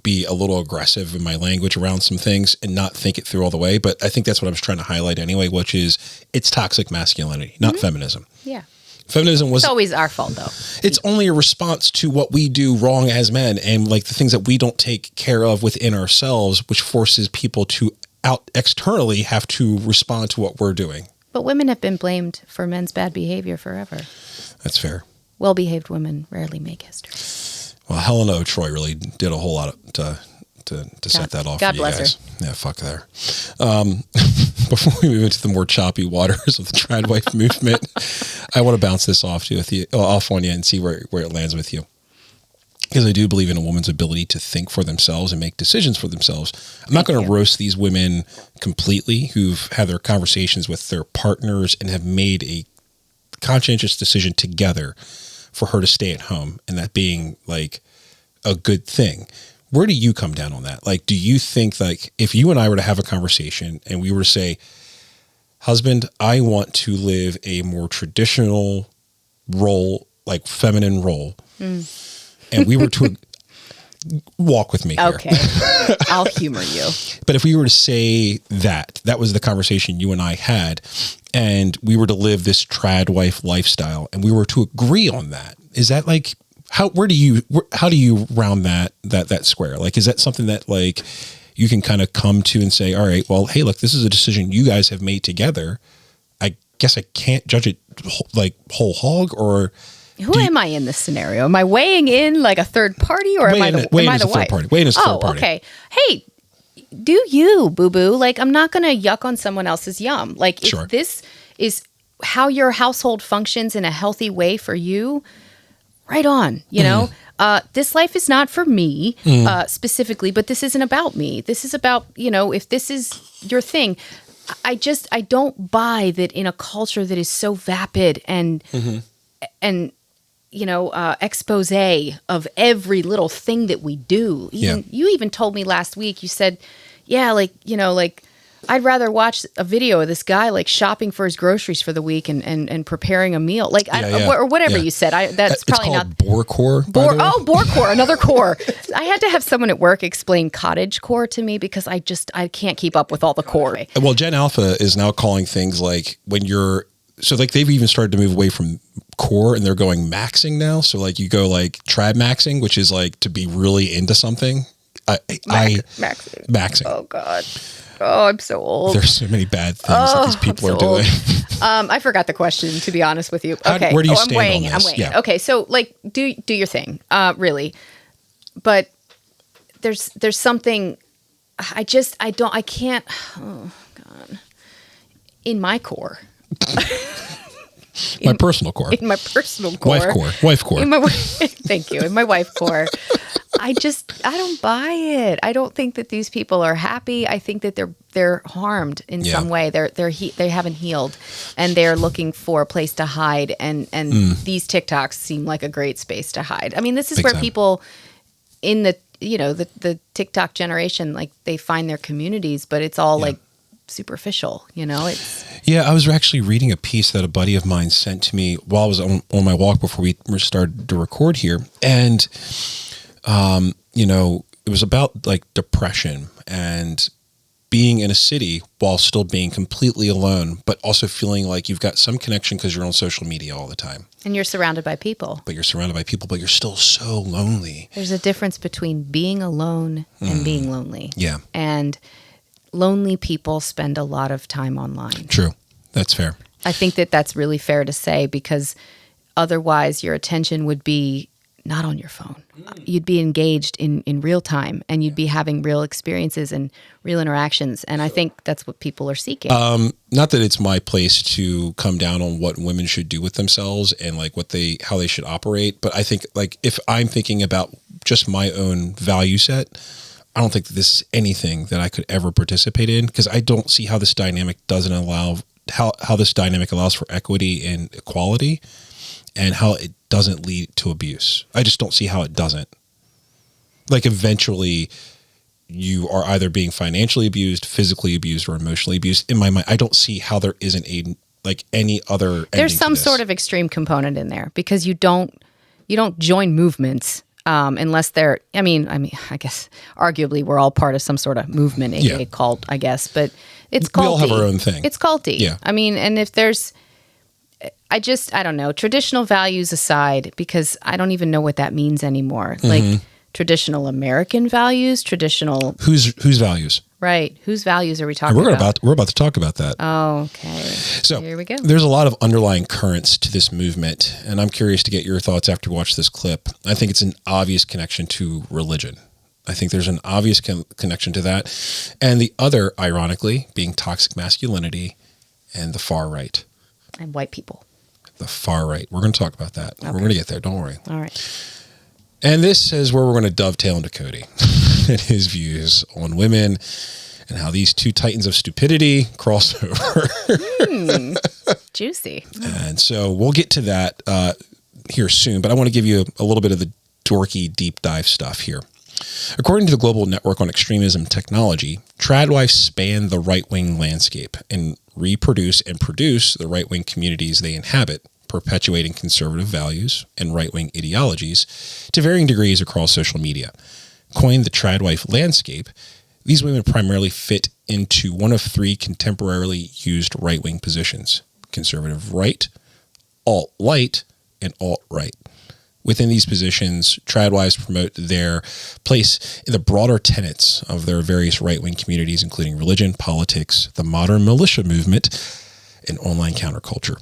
be a little aggressive in my language around some things and not think it through all the way. But I think that's what I was trying to highlight anyway, which is it's toxic masculinity, not feminism. Yeah. Feminism was... It's always our fault, though. It's only a response to what we do wrong as men, and like the things that we don't take care of within ourselves, which forces people to externally have to respond to what we're doing. But women have been blamed for men's bad behavior forever. That's fair. Well-behaved women rarely make history. Well, Helen O. Troy really did a whole lot to set that off. God for you bless guys. her. Yeah, fuck there. Before we move into the more choppy waters of the Tradwife movement, I want to bounce this off on you and see where it lands with you. Because I do believe in a woman's ability to think for themselves and make decisions for themselves. I'm not going to roast these women completely who've had their conversations with their partners and have made a conscientious decision together for her to stay at home, and that being like a good thing. Where do you come down on that? Like, do you think like if you and I were to have a conversation and we were to say, husband, I want to live a more traditional role, like feminine role. And we were to walk with me here. Okay. I'll humor you. But if we were to say that was the conversation you and I had, and we were to live this tradwife lifestyle, and we were to agree on that, is that like, how do you round that square? Like, is that something that like you can kind of come to and say, all right, well, hey, look, this is a decision you guys have made together. I guess I can't judge it like whole hog, or who am I in this scenario? Am I weighing in like a third party, or am I the wife? Weighing as a third party. Okay. Hey, do you, boo-boo. Like, I'm not going to yuck on someone else's yum. Like, if this is how your household functions in a healthy way for you, right on, you know? This life is not for me specifically, but this isn't about me. This is about, you know, if this is your thing. I don't buy that in a culture that is so vapid and you know, expose of every little thing that we do. You even told me last week, you said, yeah, like, you know, like, I'd rather watch a video of this guy like shopping for his groceries for the week and preparing a meal, like or whatever you said. That's probably it's not borecore. Borecore, another core. I had to have someone at work explain cottage core to me because I can't keep up with all the core. Well, Gen Alpha is now calling things like like they've even started to move away from core and they're going maxing now. So like you go like trad maxing, which is like to be really into something. Maxing. Oh God. Oh, I'm so old. There's so many bad things that these people are doing. I forgot the question, to be honest with you. Okay. Where do you stand on this? I'm weighing. Yeah. Okay. So like, do your thing, really. But there's something I can't, oh God, in my core. My personal core. In my personal core. Wife core. Thank you. In my wife core. I don't buy it. I don't think that these people are happy. I think that they're harmed in some way. They haven't healed, and they're looking for a place to hide. And these TikToks seem like a great space to hide. I mean, this is where people in the TikTok generation, like, they find their communities, but it's all like superficial, you know. I was actually reading a piece that a buddy of mine sent to me while I was on my walk before we started to record here, and you know, it was about like depression and being in a city while still being completely alone, but also feeling like you've got some connection because you're on social media all the time. And you're surrounded by people. But you're still so lonely. There's a difference between being alone and being lonely. Yeah. And lonely people spend a lot of time online. True. That's fair. I think that that's really fair to say, because otherwise your attention would be not on your phone. You'd be engaged in real time, and you'd be having real experiences and real interactions. And I think that's what people are seeking. Not that it's my place to come down on what women should do with themselves and like how they should operate. But I think, like, if I'm thinking about just my own value set, I don't think that this is anything that I could ever participate in, because I don't see how this dynamic how this dynamic allows for equity and equality, and how it doesn't lead to abuse. I just don't see how it doesn't. Like, eventually you are either being financially abused, physically abused, or emotionally abused. In my mind, I don't see how there isn't any other. There's some sort of extreme component in there, because you don't join movements unless they're. I mean, I guess arguably we're all part of some sort of movement, aka cult, I guess, but it's culty. We all have our own thing. It's culty. Yeah. I mean, and if there's. I don't know, traditional values aside, because I don't even know what that means anymore. Like traditional American values, whose values? Right. Whose values are we talking about? We're about to talk about that. Oh, okay. So here we go. There's a lot of underlying currents to this movement, and I'm curious to get your thoughts after you watch this clip. I think it's an obvious connection to religion. I think there's an obvious connection to that. And the other, ironically, being toxic masculinity and the far right. And white people. The far right. We're going to talk about that. Okay. We're going to get there. Don't worry. All right. And this is where we're going to dovetail into Cody and his views on women and how these two titans of stupidity cross over. Juicy. And so we'll get to that here soon, but I want to give you a little bit of the dorky deep dive stuff here. According to the Global Network on Extremism Technology, Tradwives span the right-wing landscape and reproduce, and produce the right-wing communities they inhabit, perpetuating conservative values and right-wing ideologies to varying degrees across social media. Coined the Tradwife landscape, these women primarily fit into one of three contemporarily used right-wing positions: conservative right, alt-light, and alt-right. Within these positions, Tradwives promote their place in the broader tenets of their various right-wing communities, including religion, politics, the modern militia movement, and online counterculture.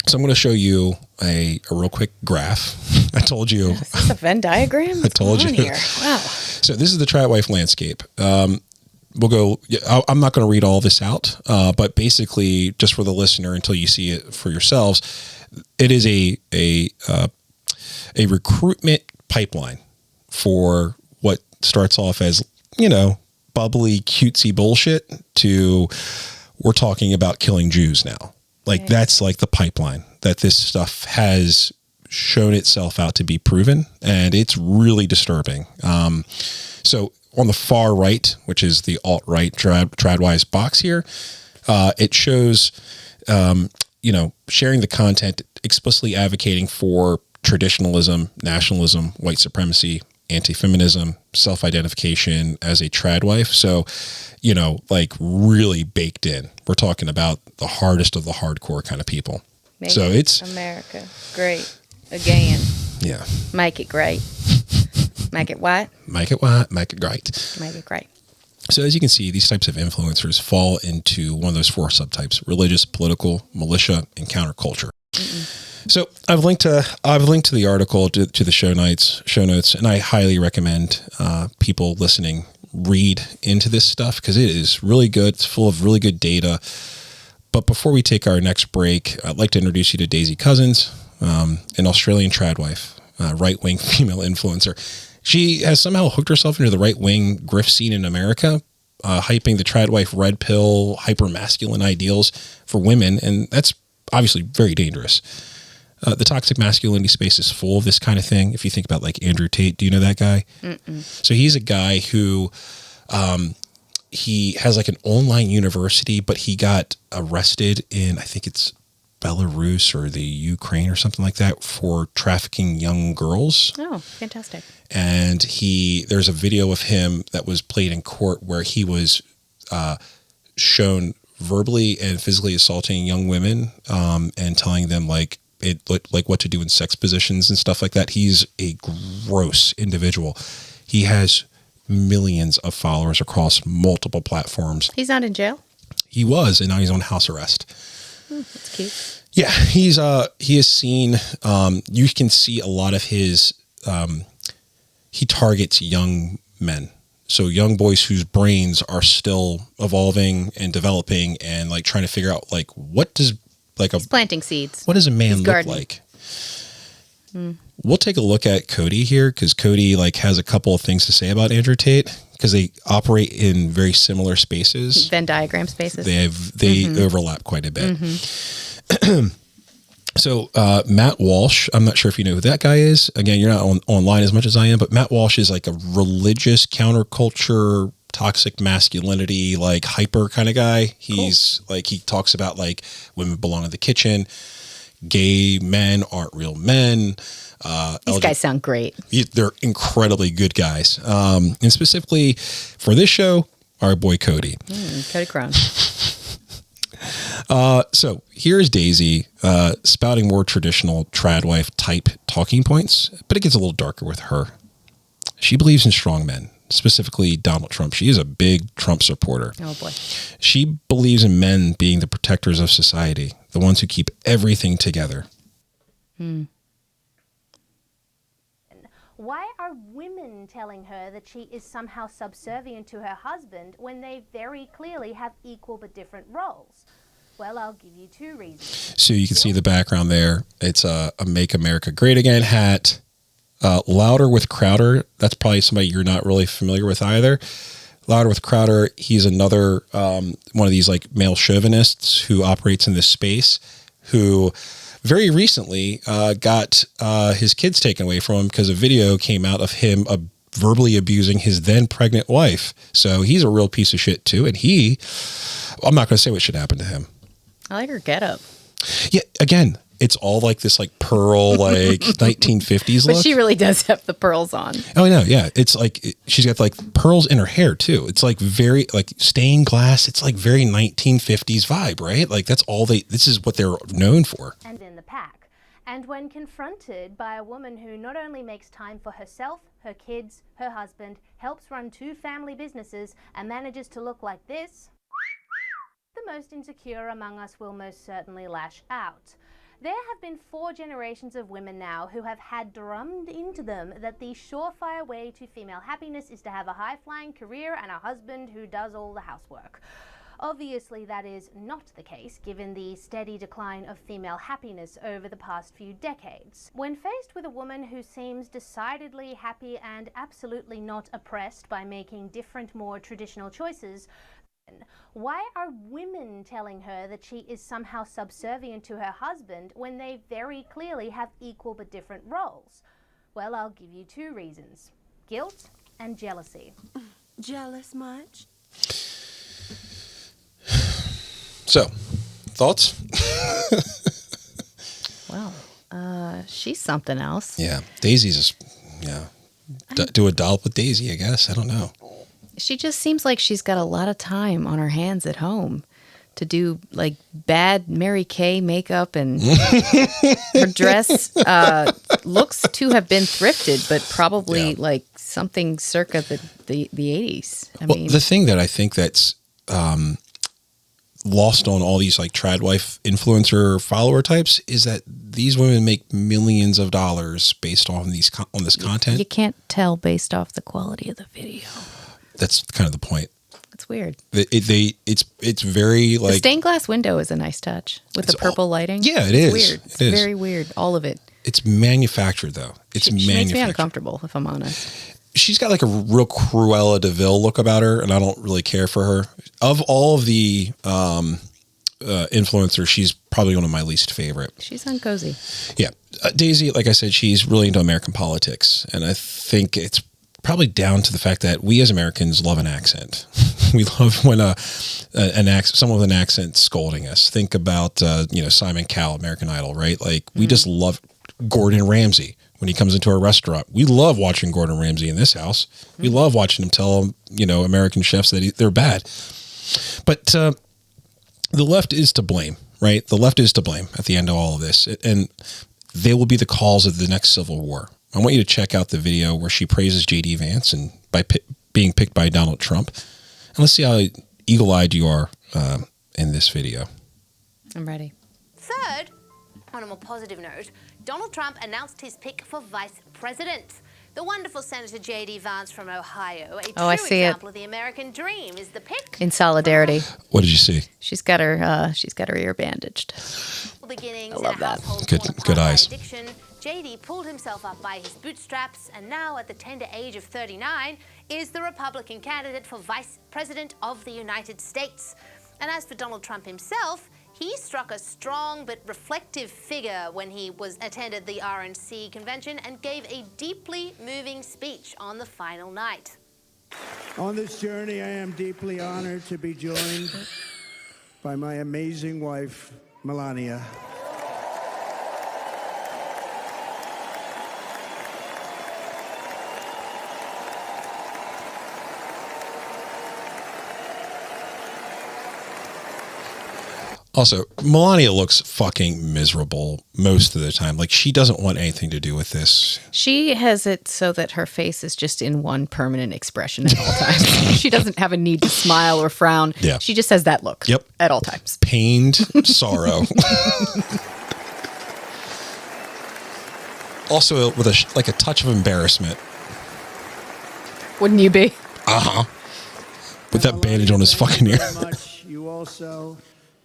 So I'm going to show you a real quick graph. I told you. Is this a Venn diagram? I told you. Here? Wow. So this is the Tradwife landscape. We'll go. I'm not going to read all this out, but basically, just for the listener, until you see it for yourselves, it is a recruitment pipeline for what starts off as, bubbly, cutesy bullshit to we're talking about killing Jews now. Like that's like the pipeline that this stuff has shown itself out to be proven, and it's really disturbing. So on the far right, which is the alt-right Tradwives box here, it shows, sharing the content, explicitly advocating for traditionalism, nationalism, white supremacy, anti-feminism, self-identification as a tradwife. So, really baked in. We're talking about the hardest of the hardcore kind of people. Make so it's America great again. Yeah. Make it great. Make it white. Make it white. Make it great. Make it great. So as you can see, these types of influencers fall into one of those four subtypes: religious, political, militia, and counterculture. So I've linked to the article to the show notes, and I highly recommend people listening read into this stuff because it is really good. It's full of really good data. But before we take our next break, I'd like to introduce you to Daisy Cousins, an Australian tradwife, right-wing female influencer. She has somehow hooked herself into the right-wing grift scene in America, hyping the tradwife red pill, hyper-masculine ideals for women, and that's obviously very dangerous. The toxic masculinity space is full of this kind of thing. If you think about like Andrew Tate, do you know that guy? Mm-mm. So he's a guy who he has like an online university, but he got arrested in, I think it's Belarus or the Ukraine or something like that, for trafficking young girls. Oh, fantastic. And there's a video of him that was played in court where he was shown verbally and physically assaulting young women and telling them like what to do in sex positions and stuff like that. He's a gross individual. He has millions of followers across multiple platforms. He's not in jail? He was, and now he's on house arrest. That's cute. Yeah, he is seen. You can see a lot of his. He targets young men, so young boys whose brains are still evolving and developing, and like trying to figure out like he's planting seeds. What does a man look like? We'll take a look at Cody here because Cody has a couple of things to say about Andrew Tate because they operate in very similar spaces. Venn diagram spaces. They overlap quite a bit. Mm-hmm. So Matt Walsh, I'm not sure if you know who that guy is. Again, you're not online as much as I am, but Matt Walsh is like a religious counterculture, toxic masculinity, hyper kind of guy. He's he talks about women belong in the kitchen. Gay men aren't real men. These guys sound great. They're incredibly good guys. And specifically for this show, our boy Cody. Cody Crone. So here's Daisy spouting more traditional tradwife type talking points, but it gets a little darker with her. She believes in strong men, specifically Donald Trump. She is a big Trump supporter. Oh boy. She believes in men being the protectors of society, the ones who keep everything together. Why are women telling her that she is somehow subservient to her husband when they very clearly have equal but different roles? Well, I'll give you two reasons. So you can see the background there. It's a Make America Great Again hat. Louder with Crowder. That's probably somebody you're not really familiar with either. Louder with Crowder. He's another one of these male chauvinists who operates in this space, who very recently got his kids taken away from him because a video came out of him verbally abusing his then pregnant wife. So he's a real piece of shit too. And I'm not going to say what should happen to him. I like her getup. Yeah. Again, it's all like this like pearl, like 1950s look. But she really does have the pearls on. Oh, no. Yeah. It's like she's got like pearls in her hair too. It's like very like stained glass. It's like very 1950s vibe, right? Like this is what they're known for. And in the pack. And when confronted by a woman who not only makes time for herself, her kids, her husband, helps run 2 family businesses, and manages to look like this, the most insecure among us will most certainly lash out. There have been 4 generations of women now who have had drummed into them that the surefire way to female happiness is to have a high-flying career and a husband who does all the housework. Obviously, that is not the case given the steady decline of female happiness over the past few decades. When faced with a woman who seems decidedly happy and absolutely not oppressed by making different, more traditional choices, why are women telling her that she is somehow subservient to her husband when they very clearly have equal but different roles? Well, I'll give you 2 reasons: guilt and jealousy. Jealous much? So, thoughts? Well, she's something else. Yeah. Daisy's do a dollop with Daisy, I guess. I don't know. She just seems like she's got a lot of time on her hands at home to do like bad Mary Kay makeup, and her dress looks to have been thrifted, but probably like something circa the 80s. I mean, the thing that I think that's lost on all these like Tradwife influencer follower types is that these women make millions of dollars based on this content. You can't tell based off the quality of the video. That's kind of the point. It's weird. It's very like the stained glass window is a nice touch with the purple lighting. Yeah, it's is. Weird. It's very weird. All of it. It's manufactured though. She makes me uncomfortable, if I'm honest. She's got like a real Cruella de Vil look about her, and I don't really care for her. Of all of the influencers, she's probably one of my least favorite. She's uncozy. Yeah. Daisy, like I said, she's really into American politics, and I think it's probably down to the fact that we as Americans love an accent. We love when someone with an accent scolding us. Think about Simon Cowell, American Idol, right? Like we just love Gordon Ramsay when he comes into a restaurant. We love watching Gordon Ramsay in this house. We love watching him tell American chefs that they're bad. But the left is to blame, right? The left is to blame at the end of all of this, and they will be the cause of the next civil war. I want you to check out the video where she praises J.D. Vance and by being picked by Donald Trump. And let's see how eagle-eyed you are in this video. I'm ready. Third, on a more positive note, Donald Trump announced his pick for vice president. The wonderful Senator J.D. Vance from Ohio, a true example of the American dream, is the pick. In solidarity. What did you see? She's got her ear bandaged. Beginnings I love that. Good eyes. Addiction, J.D. pulled himself up by his bootstraps, and now at the tender age of 39 is the Republican candidate for vice president of the United States. And as for Donald Trump himself, he struck a strong but reflective figure when he attended the RNC convention and gave a deeply moving speech on the final night. On this journey, I am deeply honored to be joined by my amazing wife, Melania. Also, Melania looks fucking miserable most of the time. Like, she doesn't want anything to do with this. She has it so that her face is just in one permanent expression at all times. She doesn't have a need to smile or frown. Yeah. She just has that look at all times. Pained sorrow. Also, with a touch of embarrassment. Wouldn't you be? Uh-huh. With that bandage on his fucking ear. You also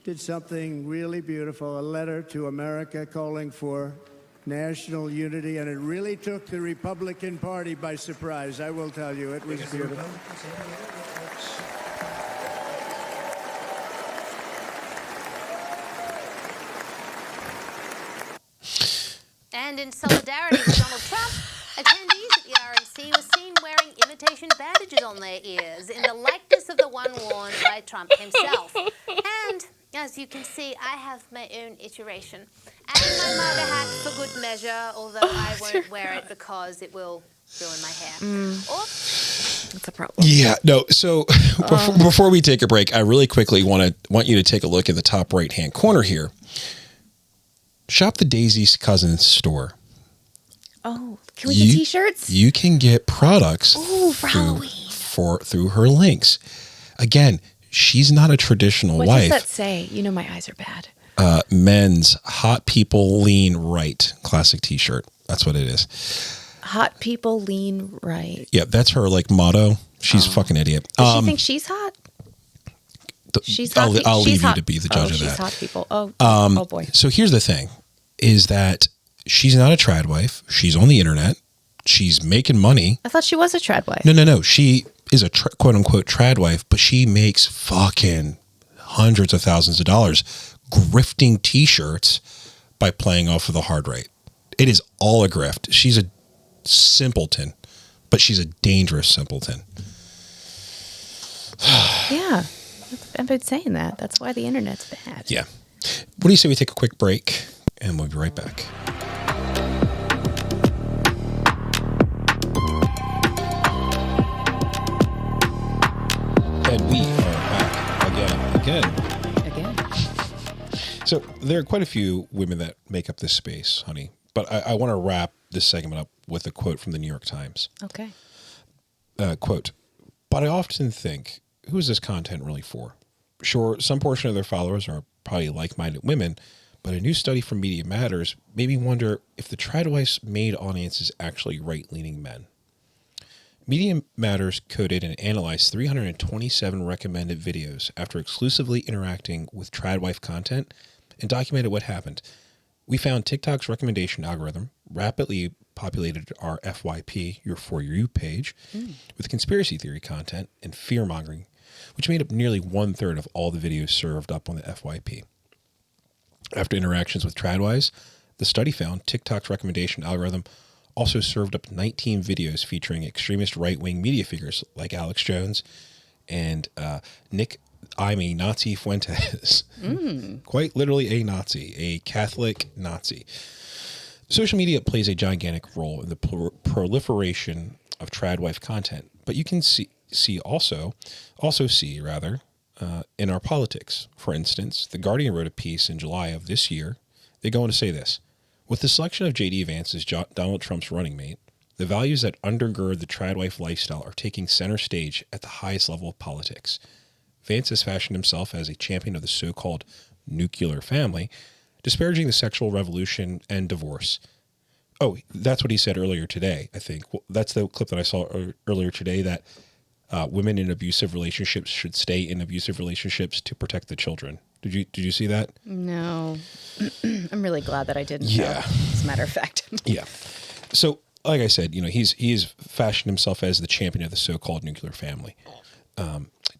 did something really beautiful, a letter to America calling for national unity, and it really took the Republican Party by surprise. I will tell you, it was beautiful. And in solidarity with Donald Trump, attendees at RNC was seen wearing imitation bandages on their ears in the likeness of the one worn by Trump himself. And, as you can see, I have my own iteration. And my MAGA hat for good measure, although I won't wear it because it will ruin my hair. Or That's a problem. Yeah, no. So before we take a break, I really quickly want you to take a look at the top right-hand corner here. Shop the Daisy's Cousins store. Oh, can we get T-shirts? You can get products for Halloween. through her links. Again, she's not a traditional What wife. does that say? You know my eyes are bad. Men's Hot People Lean Right classic T-shirt. That's what it is. Hot people lean right. Yeah, that's her like motto. She's a fucking idiot. Does she think she's hot? She's hot. I'll leave you hot. to be the judge of she's that. hot people. Oh boy. So here's the thing, is that she's not a trad wife. She's on the internet. She's making money. I thought she was a trad wife. No. She is a quote unquote trad wife, but she makes fucking hundreds of thousands of dollars grifting T-shirts by playing off of the hard right. It is all a grift. She's a simpleton, but she's a dangerous simpleton. Yeah. I've been saying that. That's why the internet's bad. Yeah. What do you say we take a quick break and we'll be right back. And we are back again. So there are quite a few women that make up this space, honey. But I want to wrap this segment up with a quote from the New York Times. Okay. Quote, but I often think, who is this content really for? Sure, some portion of their followers are probably like-minded women, but a new study from Media Matters made me wonder if the Tradwives' main audience is actually right-leaning men. Media Matters coded and analyzed 327 recommended videos after exclusively interacting with Tradwife content and documented what happened. We found TikTok's recommendation algorithm rapidly populated our FYP, your For You page, with conspiracy theory content and fear-mongering, which made up nearly 1/3 of all the videos served up on the FYP. After interactions with Tradwives, the study found TikTok's recommendation algorithm also served up 19 videos featuring extremist right-wing media figures like Alex Jones and Nick I'm a Nazi Fuentes. Quite literally a Nazi, a Catholic Nazi. Social media plays a gigantic role in the proliferation of Tradwife content, but you can see in our politics. For instance, The Guardian wrote a piece in July of this year. They go on to say this: with the selection of J.D. Vance as Donald Trump's running mate, the values that undergird the Tradwife lifestyle are taking center stage at the highest level of politics. Vance has fashioned himself as a champion of the so-called nuclear family, disparaging the sexual revolution and divorce. Oh, that's what he said earlier today, I think. Well, that's the clip that I saw earlier today, that women in abusive relationships should stay in abusive relationships to protect the children. Did you see that? No. I'm really glad that I didn't. Yeah. As a matter of fact. Yeah. So, like I said, he's fashioned himself as the champion of the so-called nuclear family.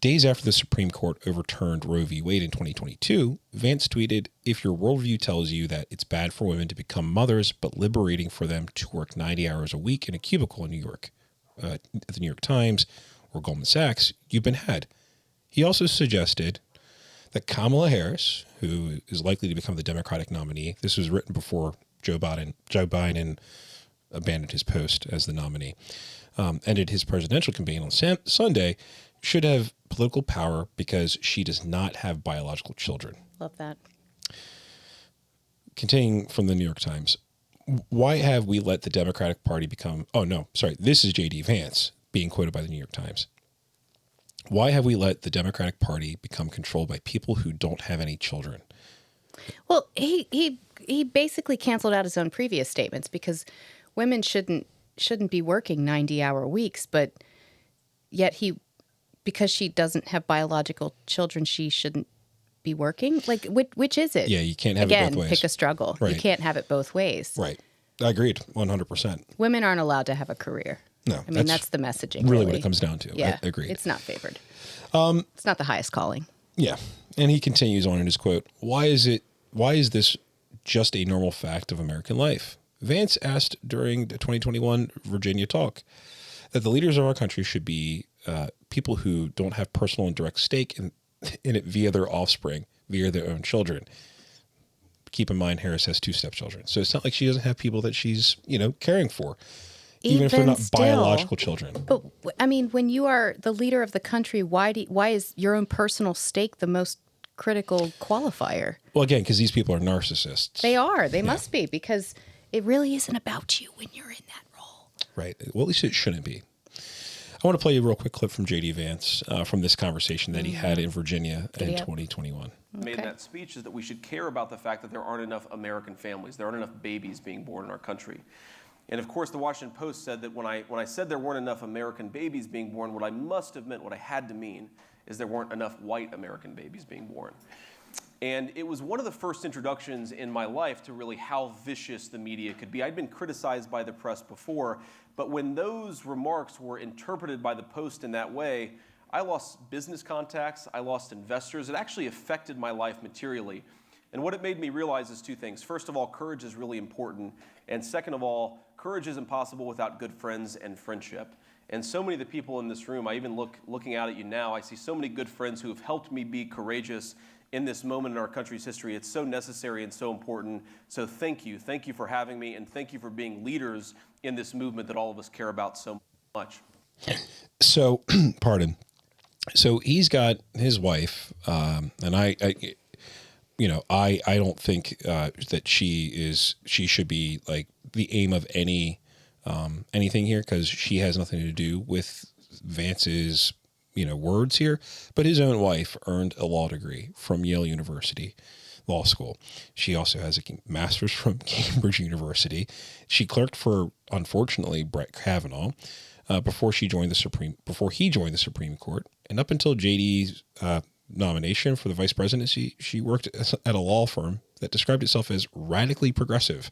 Days after the Supreme Court overturned Roe v. Wade in 2022, Vance tweeted, "If your worldview tells you that it's bad for women to become mothers, but liberating for them to work 90 hours a week in a cubicle in New York, at the New York Times or Goldman Sachs, you've been had." He also suggested that Kamala Harris, who is likely to become the Democratic nominee — this was written before Joe Biden abandoned his post as the nominee, ended his presidential campaign on Sunday — should have political power because she does not have biological children. Love that. Continuing from the New York Times, why have we let the Democratic Party become... Oh, no, sorry. This is J.D. Vance being quoted by the New York Times. Why have we let the Democratic Party become controlled by people who don't have any children? Well, he basically canceled out his own previous statements because women shouldn't be working 90-hour weeks, but yet because she doesn't have biological children, she shouldn't be working? Like, which is it? Yeah, you can't have it both ways. Again, pick a struggle. Right. You can't have it both ways. Right. I agreed, 100%. Women aren't allowed to have a career. No. I mean, that's the messaging. Really what it comes down to. Yeah. I agreed. It's not favored. It's not the highest calling. Yeah. And he continues on in his quote, why is this just a normal fact of American life? Vance asked during the 2021 Virginia talk that the leaders of our country should be people who don't have personal and direct stake in it via their offspring, via their own children. Keep in mind, Harris has 2 stepchildren. So it's not like she doesn't have people that she's, caring for, even if they're not still, biological children. But I mean, when you are the leader of the country, why is your own personal stake the most critical qualifier? Well, again, because these people are narcissists. They are. They must be, because it really isn't about you when you're in that role. Right. Well, at least it shouldn't be. I want to play you a real quick clip from J.D. Vance from this conversation that he had in Virginia in 2021. Made in that speech is that we should care about the fact that there aren't enough American families. There aren't enough babies being born in our country. And of course, the Washington Post said that when I said there weren't enough American babies being born, what I must have meant, what I had to mean, is there weren't enough white American babies being born. And it was one of the first introductions in my life to really how vicious the media could be. I'd been criticized by the press before, but when those remarks were interpreted by the Post in that way, I lost business contacts, I lost investors. It actually affected my life materially. And what it made me realize is 2 things. First of all, courage is really important. And second of all, courage isn't possible without good friends and friendship. And so many of the people in this room, I even looking out at you now, I see so many good friends who have helped me be courageous in this moment in our country's history. It's so necessary and so important. So thank you. Thank you for having me, and thank you for being leaders in this movement that all of us care about so much. So, pardon. So he's got his wife, and I don't think that she should be like the aim of anything here, because she has nothing to do with Vance's words here. But his own wife earned a law degree from Yale University Law School. She also has a master's from Cambridge University. She clerked for, unfortunately, Brett Kavanaugh before he joined the Supreme Court. And up until JD's nomination for the vice presidency, she worked at a law firm that described itself as radically progressive.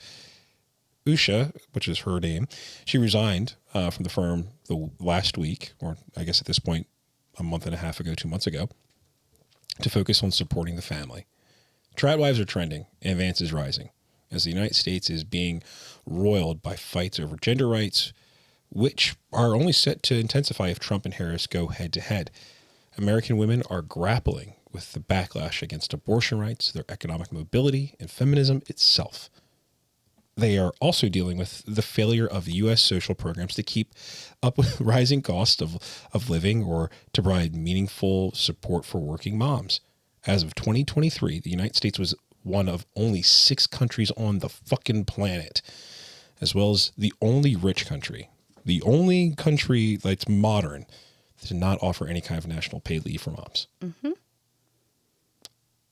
Usha, which is her name, she resigned from the firm the last week, or I guess at this point, a month and a half ago, 2 months ago, to focus on supporting the family. Tradwives are trending, and Vance is rising, as the United States is being roiled by fights over gender rights, which are only set to intensify if Trump and Harris go head-to-head. American women are grappling with the backlash against abortion rights, their economic mobility, and feminism itself. They are also dealing with the failure of U.S. social programs to keep up with rising costs of living or to provide meaningful support for working moms. As of 2023, the United States was one of only 6 countries on the fucking planet, as well as the only rich country, the only country that's modern, that did not offer any kind of national paid leave for moms. Mm-hmm.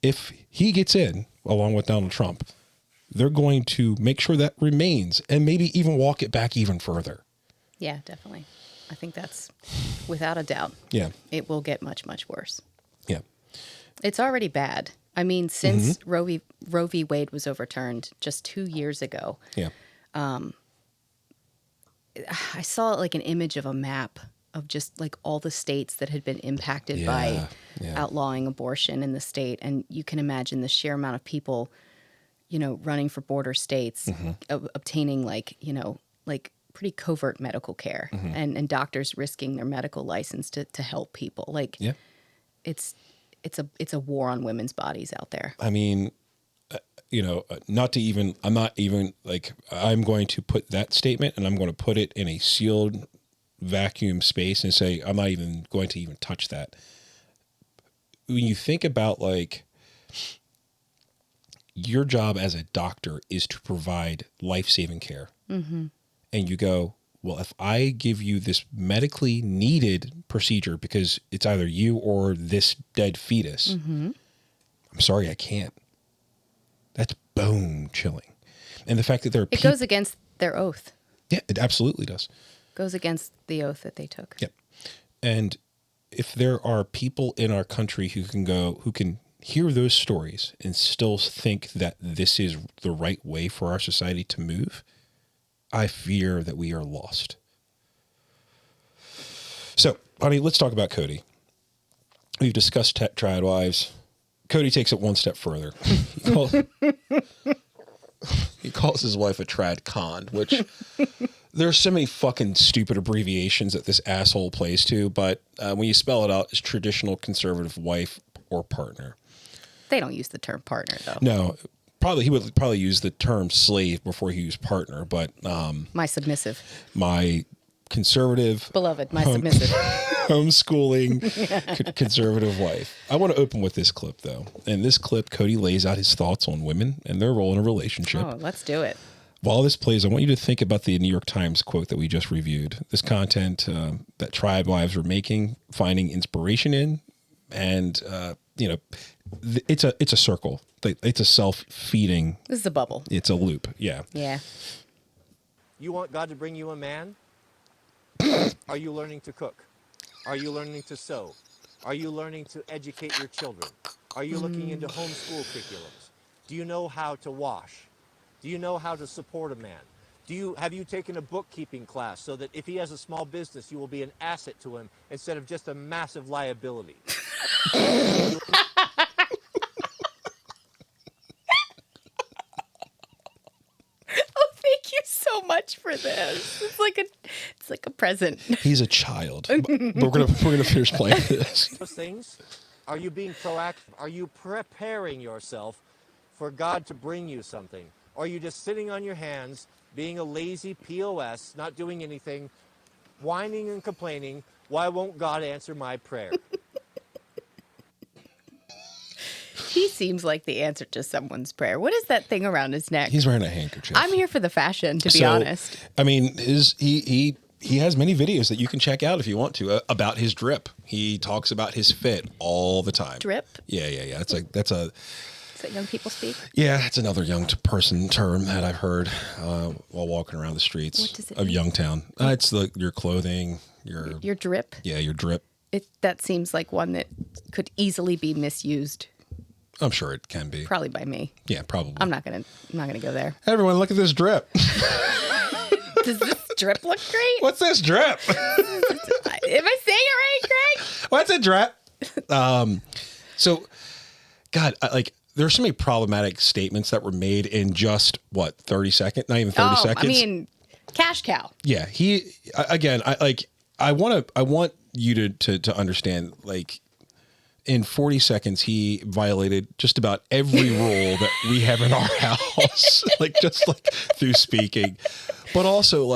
If he gets in, along with Donald Trump, they're going to make sure that remains and maybe even walk it back even further. Yeah, definitely. I think that's without a doubt. Yeah. It will get much, much worse. Yeah. It's already bad. I mean, since Roe v. Wade was overturned just 2 years ago. Yeah. I saw like an image of a map of just like all the states that had been impacted by outlawing abortion in the state. And you can imagine the sheer amount of people, running for border states, obtaining like pretty covert medical care and doctors risking their medical license to help people. Like, it's a war on women's bodies out there. I mean, I'm not even like, I'm going to put that statement and I'm going to put it in a sealed vacuum space and say, I'm not even going to even touch that. When you think about like, your job as a doctor is to provide life-saving care. Mm-hmm. And you go, well, if I give you this medically needed procedure because it's either you or this dead fetus, I'm sorry, I can't. That's bone chilling. And the fact that it goes against their oath. Yeah, it absolutely does. Goes against the oath that they took. Yep. And if there are people in our country who can hear those stories and still think that this is the right way for our society to move, I fear that we are lost. So, honey, let's talk about Cody. We've discussed Tradwives. Cody takes it one step further. He calls his wife a trad con, which there's so many fucking stupid abbreviations that this asshole plays to. But when you spell it out, it's traditional conservative wife or partner. They don't use the term partner, though. No, probably he would probably use the term slave before he used partner. But My submissive. my conservative, Beloved, my submissive. homeschooling conservative wife. I want to open with this clip, though. In this clip, Cody lays out his thoughts on women and their role in a relationship. Oh, let's do it. While this plays, I want you to think about the New York Times quote that we just reviewed. This content that Tradwives are making, finding inspiration in, and it's a circle. It's a self-feeding. This is a bubble. It's a loop. Yeah. Yeah. You want God to bring you a man? Are you learning to cook? Are you learning to sew? Are you learning to educate your children? Are you looking into homeschool curriculums? Do you know how to wash? Do you know how to support a man? Have you taken a bookkeeping class so that if he has a small business, you will be an asset to him instead of just a massive liability? Oh, thank you so much for this. It's like a present. He's a child. But we're gonna finish playing this. Those things. Are you being proactive? Are you preparing yourself for God to bring you something? Or are you just sitting on your hands, being a lazy POS, not doing anything, whining and complaining, why won't God answer my prayer? He seems like the answer to someone's prayer. What is that thing around his neck? He's wearing a handkerchief. I'm here for the fashion, to be honest. I mean, he has many videos that you can check out if you want to about his drip. He talks about his fit all the time. Drip? Yeah. That's a. Is that young people speak? Yeah, it's another young person term that I've heard while walking around the streets of Youngtown. It's your clothing, your drip. Yeah, your drip. That seems like one that could easily be misused. I'm sure it can be. Probably by me. Yeah, probably. I'm not gonna go there. Hey, everyone, look at this drip. Does this drip look great? What's this drip? Am I saying it right, Greg? What's a drip? So, God, there's so many problematic statements that were made in just 30 seconds? Not even 30 seconds. I mean, cash cow. Yeah, I want you to understand, in 40 seconds, he violated just about every rule that we have in our house, through speaking. But also,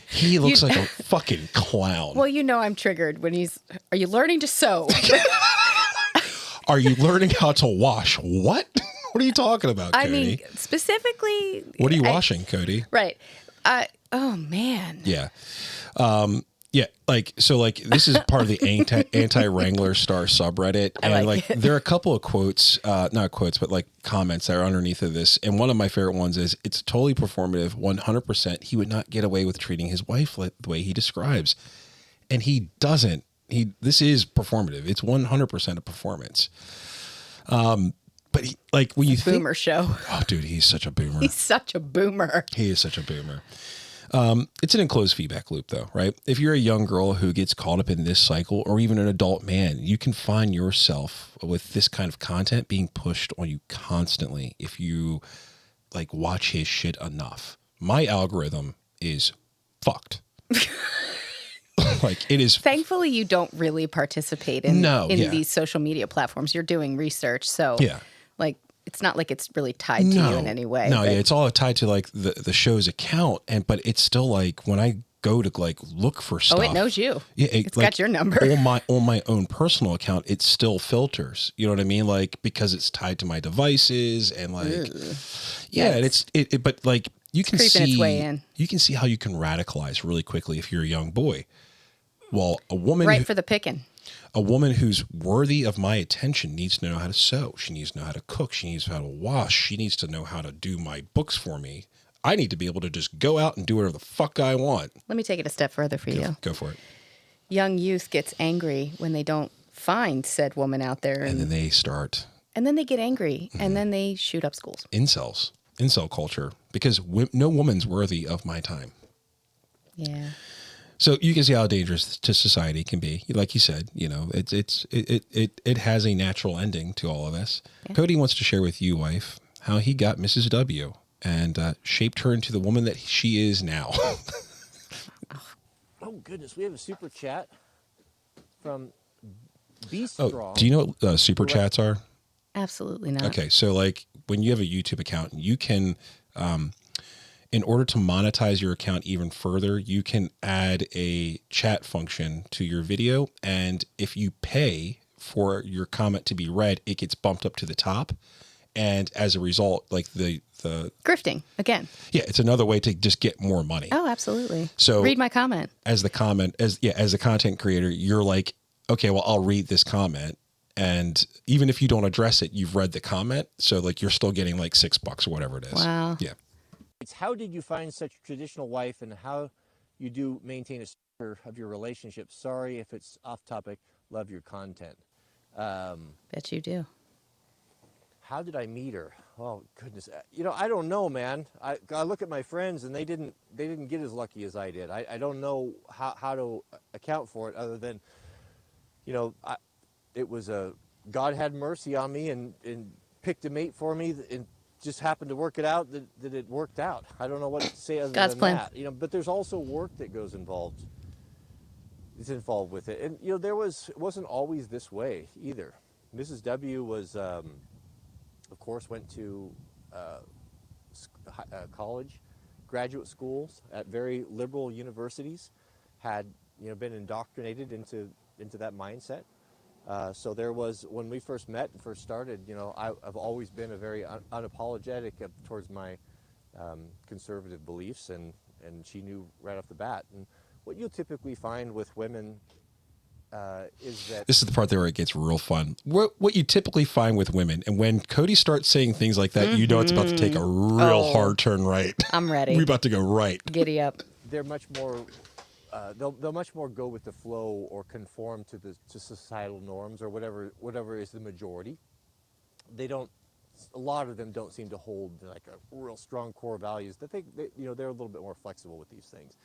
he looks like a fucking clown. Well, I'm triggered when are you learning to sew? Are you learning how to wash? What? What are you talking about, Cody? I mean, specifically. What are you washing, Cody? Right. Oh, man. Yeah. Yeah, this is part of the anti-Wranglerstar subreddit, and there are a couple of quotes, not quotes, but comments that are underneath of this, and one of my favorite ones is, "It's totally performative, 100%. He would not get away with treating his wife the way he describes, and he doesn't. This is performative. It's 100% a performance." But when you think boomer show, oh, dude, he's such a boomer. He's such a boomer. He is such a boomer. It's an enclosed feedback loop, though, right? If you're a young girl who gets caught up in this cycle, or even an adult man, you can find yourself with this kind of content being pushed on you constantly if you watch his shit enough. My algorithm is fucked. It is. Thankfully, you don't really participate in these social media platforms. You're doing research, so yeah. It's not like it's really tied to you in any way. No, yeah, it's all tied to the show's account, but it's still when I go to look for stuff. Oh, it knows you. Yeah, it's got your number. On my own personal account, it still filters. You know what I mean? Because it's tied to my devices and yeah, and but you can see its way in. You can see how you can radicalize really quickly if you're a young boy. Well, a woman right for the picking. A woman who's worthy of my attention needs to know how to sew. She needs to know how to cook. She needs to know how to wash. She needs to know how to do my books for me. I need to be able to just go out and do whatever the fuck I want. Let me take it a step further for you. Go for it. Young youth gets angry when they don't find said woman out there. And then they start. And then they get angry. Mm-hmm. And then they shoot up schools. Incel culture. Because no woman's worthy of my time. Yeah. So you can see how dangerous to society can be. Like you said, it has a natural ending to all of us. Yeah. Cody wants to share with you, wife, how he got Mrs. W. and shaped her into the woman that she is now. Oh goodness, we have a super chat from Be Oh, Strong. do you know what super chats are? Absolutely not. Okay, so like when you have a YouTube account, you can, in order to monetize your account even further, you can add a chat function to your video, and if you pay for your comment to be read, it gets bumped up to the top, and as a result, like the Grifting again. yeah, it's another way to just get more money. Oh, absolutely. So read my comment. As the content creator, you're like, okay, well, I'll read this comment. And even if you don't address it, you've read the comment. So like you're still getting like $6 or whatever it is. Wow. Yeah. It's how did you find such a traditional wife, and how you do maintain a structure of your relationship? Sorry if it's off topic. Love your content. Bet you do. How did I meet her? Oh goodness, I don't know, man. I look at my friends, and they didn't get as lucky as I did. I don't know how to account for it, other than, it was God had mercy on me and picked a mate for me, and just happened to work it out that it worked out. I don't know what to say other God's than plan. that. But there's also work that goes involved. It's involved with it, and it wasn't always this way either. Mrs. W was. Of course, went to college, graduate schools at very liberal universities, had been indoctrinated into that mindset. So there was, when we first met and first started, I've always been a very unapologetic towards my conservative beliefs, and she knew right off the bat. And what you'll typically find with women is that This is the part there where it gets real fun. What you typically find with women, and when Cody starts saying things like that, you know it's about to take a real hard turn right. I'm ready. We're about to go right. Giddy up. they're much more they'll much more go with the flow or conform to societal norms or whatever is the majority. They don't. A lot of them don't seem to hold like a real strong core values. They're a little bit more flexible with these things.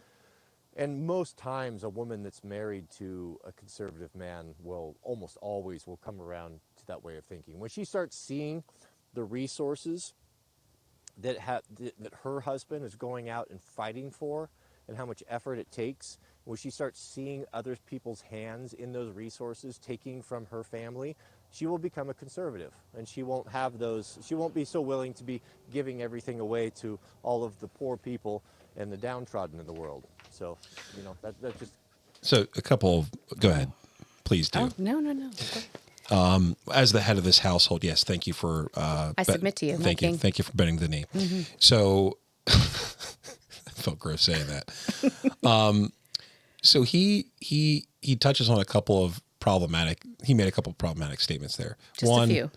And most times, a woman that's married to a conservative man will almost always come around to that way of thinking. When she starts seeing the resources that her husband is going out and fighting for, and how much effort it takes, when she starts seeing other people's hands in those resources taking from her family, she will become a conservative, and she won't be so willing to be giving everything away to all of the poor people and the downtrodden in the world. So, that just... So go ahead, please do. Oh, no. As the head of this household, yes, thank you for... I submit to you. Thank you. Thank you for bending the knee. Mm-hmm. So, I felt gross saying that. So he touches on he made a couple of problematic statements there. Just a few.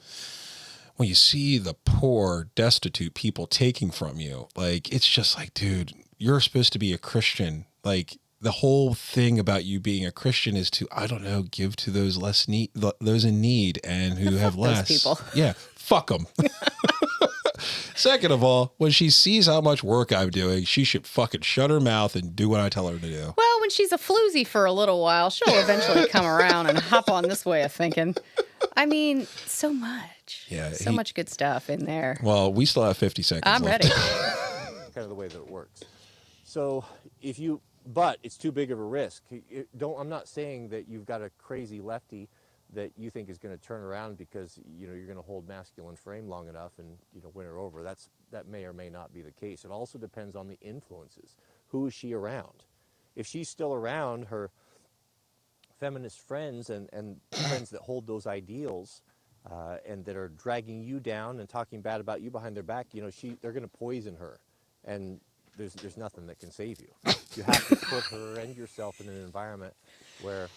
When you see the poor, destitute people taking from you, like, it's just like, dude, you're supposed to be a Christian. Like, the whole thing about you being a Christian is to, I don't know, give to those those in need and who have less. Those people. Yeah, fuck them. Second of all, when she sees how much work I'm doing, she should fucking shut her mouth and do what I tell her to do. Well, when she's a floozy for a little while, she'll eventually come around and hop on this way of thinking. I mean, so much. Yeah. So much good stuff in there. Well, we still have 50 seconds I'm left. ready. kind of the way that it works. So but it's too big of a risk. I'm not saying that you've got a crazy lefty that you think is going to turn around because you're going to hold masculine frame long enough and win her over. That may or may not be the case. It also depends on the influences. Who is she around? If she's still around her feminist friends and friends that hold those ideals and that are dragging you down and talking bad about you behind their back, they're going to poison her, and there's nothing that can save you. You have to put her and yourself in an environment where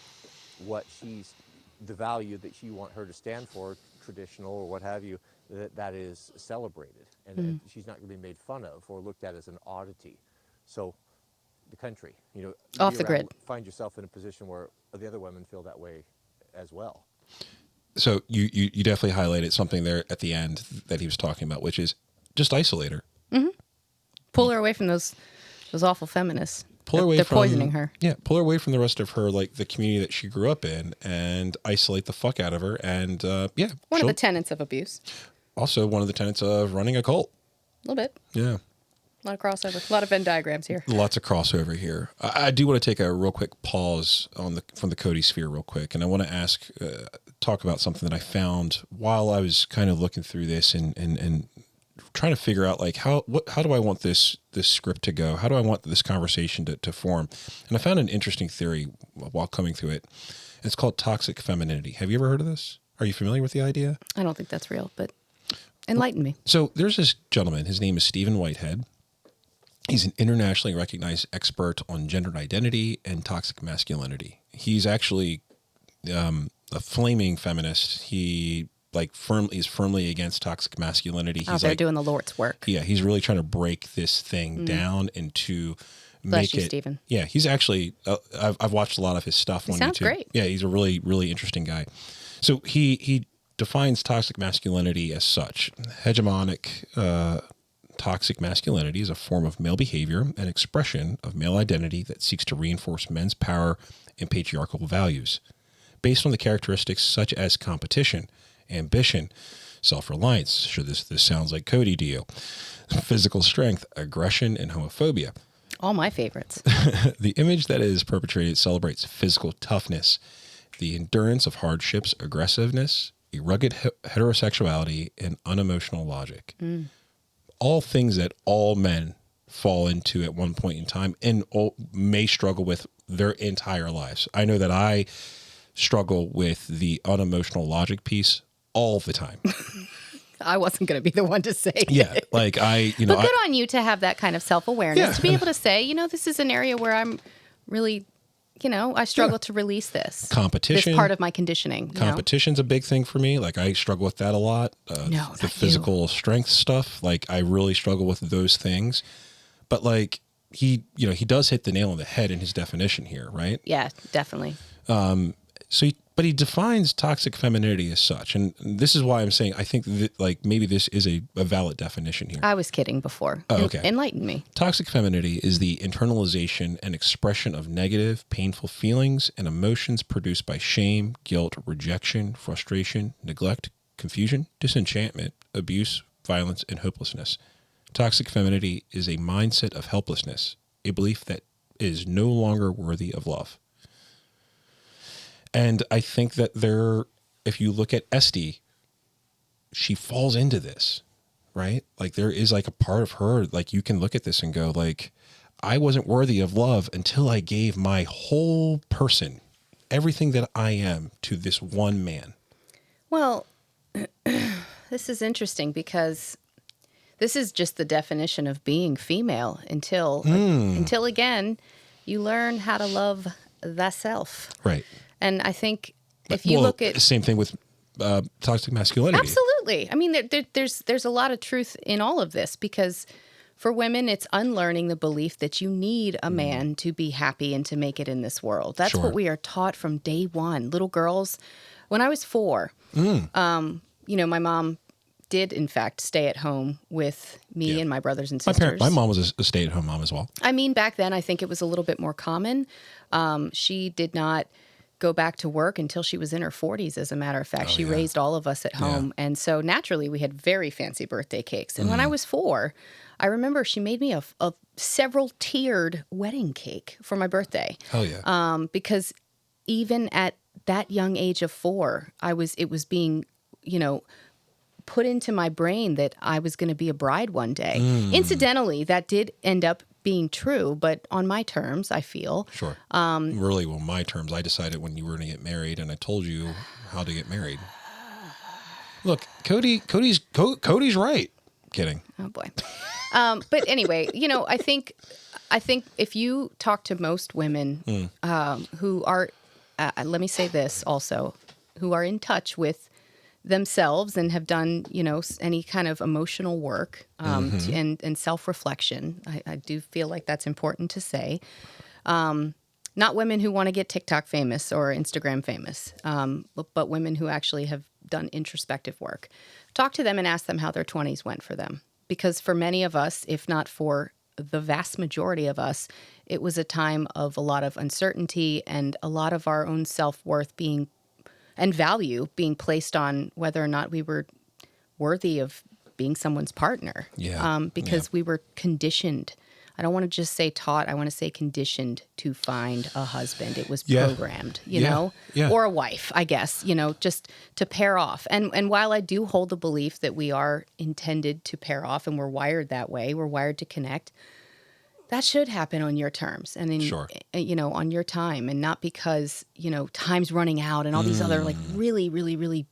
the value that you want her to stand for, traditional or what have you, that is celebrated, and she's not going to be made fun of or looked at as an oddity. So the country, off the grid, find yourself in a position where the other women feel that way as well. So you definitely highlighted something there at the end that he was talking about, which is just isolate her. Mm-hmm. Pull her away from those awful feminists. They're poisoning her. Yeah, pull her away from the rest of her, like the community that she grew up in, and isolate the fuck out of her. And one of the tenets of abuse. Also, one of the tenets of running a cult. A little bit. Yeah. A lot of crossover. A lot of Venn diagrams here. Lots of crossover here. I do want to take a real quick pause from the Cody sphere real quick. And I want to talk about something that I found while I was kind of looking through this and trying to figure out like how do I want this script to go? How do I want this conversation to form? And I found an interesting theory while coming through it. It's called toxic femininity. Have you ever heard of this? Are you familiar with the idea? I don't think that's real, but enlighten me. So there's this gentleman. His name is Stephen Whitehead. He's an internationally recognized expert on gender identity and toxic masculinity. He's actually a flaming feminist. He is firmly against toxic masculinity. He's they're doing the Lord's work. Yeah, he's really trying to break this thing down and to Bless make you, it. Stephen. Yeah, he's actually. I've watched a lot of his stuff on sounds YouTube. Great. Yeah, he's a really, really interesting guy. So he defines toxic masculinity as such: hegemonic. Toxic masculinity is a form of male behavior and expression of male identity that seeks to reinforce men's power and patriarchal values, based on the characteristics such as competition, ambition, self-reliance. Sure, this sounds like Cody to you. Physical strength, aggression, and homophobia. All my favorites. The image that is perpetrated celebrates physical toughness, the endurance of hardships, aggressiveness, rugged heterosexuality, and unemotional logic. All things that all men fall into at one point in time and may struggle with their entire lives. I know that I struggle with the unemotional logic piece all the time. I wasn't going to be the one to say Yeah, it. like but good on you to have that kind of self-awareness, to be able to say, this is an area where I'm really, I struggle to release this. Competition. This part of my conditioning. Competition's a big thing for me. Like I struggle with that a lot. The physical strength stuff, like I really struggle with those things. But like he does hit the nail on the head in his definition here, right? Yeah, definitely. But he defines toxic femininity as such. And this is why I'm saying I think that like maybe this is a valid definition here. I was kidding before. Oh, okay. Enlighten me. Toxic femininity is the internalization and expression of negative, painful feelings and emotions produced by shame, guilt, rejection, frustration, neglect, confusion, disenchantment, abuse, violence, and hopelessness. Toxic femininity is a mindset of helplessness, a belief that is no longer worthy of love. And I think that if you look at Esty, she falls into this, right? Like there is like a part of her, like you can look at this and go like, I wasn't worthy of love until I gave my whole person, everything that I am, to this one man. Well, this is interesting because this is just the definition of being female until again, you learn how to love thyself. Right. And I think if you look at... Same thing with toxic masculinity. Absolutely. I mean, there's a lot of truth in all of this because for women, it's unlearning the belief that you need a man to be happy and to make it in this world. That's what we are taught from day one. Little girls, when I was 4, my mom did, in fact, stay at home with me and my brothers and sisters. My mom was a stay-at-home mom as well. I mean, back then, I think it was a little bit more common. She did not go back to work until she was in her 40s, as a matter of fact. She raised all of us at home. Yeah. And so naturally, we had very fancy birthday cakes. And when I was 4, I remember she made me a several tiered wedding cake for my birthday. Hell yeah. Because even at that young age of 4, it was being, put into my brain that I was going to be a bride one day. Incidentally, that did end up being true, but on my terms, I feel. Sure. Really, well, my terms. I decided when you were going to get married, and I told you how to get married. Look, Cody's right. Kidding. Oh boy. But anyway, I think if you talk to most women who are, let me say this also, who are in touch with themselves and have done, any kind of emotional work and self-reflection. I do feel like that's important to say. Not women who want to get TikTok famous or Instagram famous, but women who actually have done introspective work. Talk to them and ask them how their 20s went for them. Because for many of us, if not for the vast majority of us, it was a time of a lot of uncertainty and a lot of our own self-worth and value being placed on whether or not we were worthy of being someone's partner. Yeah. Because we were conditioned. I don't want to just say taught. I want to say conditioned to find a husband. It was programmed, you know, or a wife, I guess, you know, just to pair off. And while I do hold the belief that we are intended to pair off and we're wired that way, we're wired to connect, that should happen on your terms and you know, on your time, and not because, you know, time's running out and all these other like really, really, really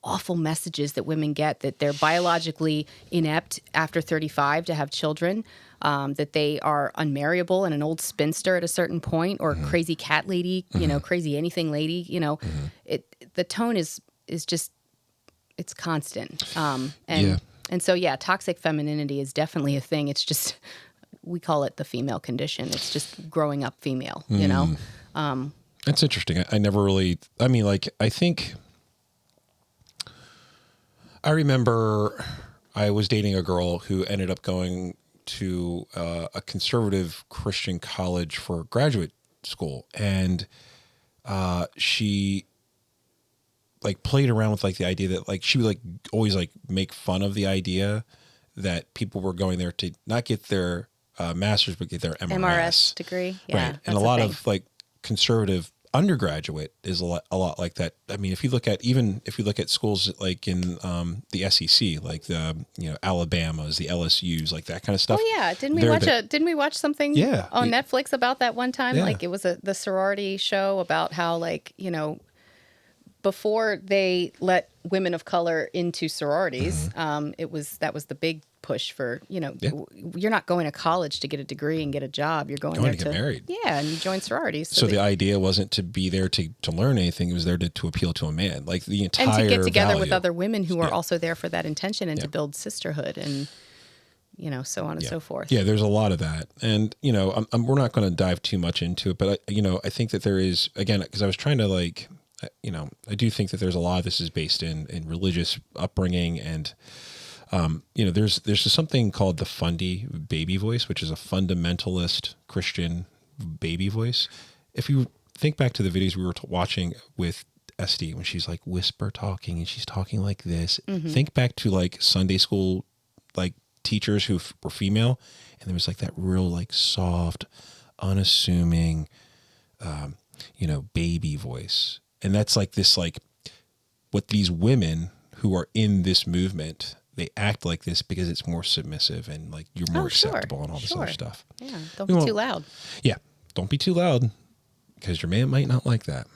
awful messages that women get, that they're biologically inept after 35 to have children, that they are unmarriable and an old spinster at a certain point, or crazy cat lady, you know, crazy anything lady, you know, the tone is just, it's constant. And so, toxic femininity is definitely a thing. It's just, we call it the female condition. It's just growing up female, you know? That's interesting. I never really, I mean, like, I remember I was dating a girl who ended up going to a conservative Christian college for graduate school. And she like played around with like the idea that like she would like always like make fun of the idea that people were going there to not get their master's, but get their MRS degree. Yeah, right. And a lot of like conservative undergraduate is a lot like that. I mean, if you look at schools like in the SEC, like the, you know, Alabama's, the LSU's, like that kind of stuff. Oh yeah, didn't we watch something on Netflix about that one time? Yeah. Like it was the sorority show about how, like, you know, before they let women of color into sororities, that was the big push for, you know, you're not going to college to get a degree and get a job. You're going there to get married. Yeah, and you join sororities. So the idea wasn't to be there to learn anything. It was there to appeal to a man. Like the entire and to get together value. with other women who are also there for that intention, and to build sisterhood, and, you know, so on and so forth. Yeah, there's a lot of that. And, you know, we're not going to dive too much into it, but, I think that there is, again, because I was trying to like, you know, I do think that there's a lot of this is based in religious upbringing, and, you know, there's just something called the Fundy baby voice, which is a fundamentalist Christian baby voice. If you think back to the videos we were watching with SD, when she's like whisper talking and she's talking like this, think back to like Sunday school, like teachers who were female, and there was like that real like soft, unassuming, you know, baby voice. And that's like this, like what these women who are in this movement, they act like this because it's more submissive and like you're more acceptable and all this other stuff. Yeah, don't be too loud. Yeah, don't be too loud, because your man might not like that.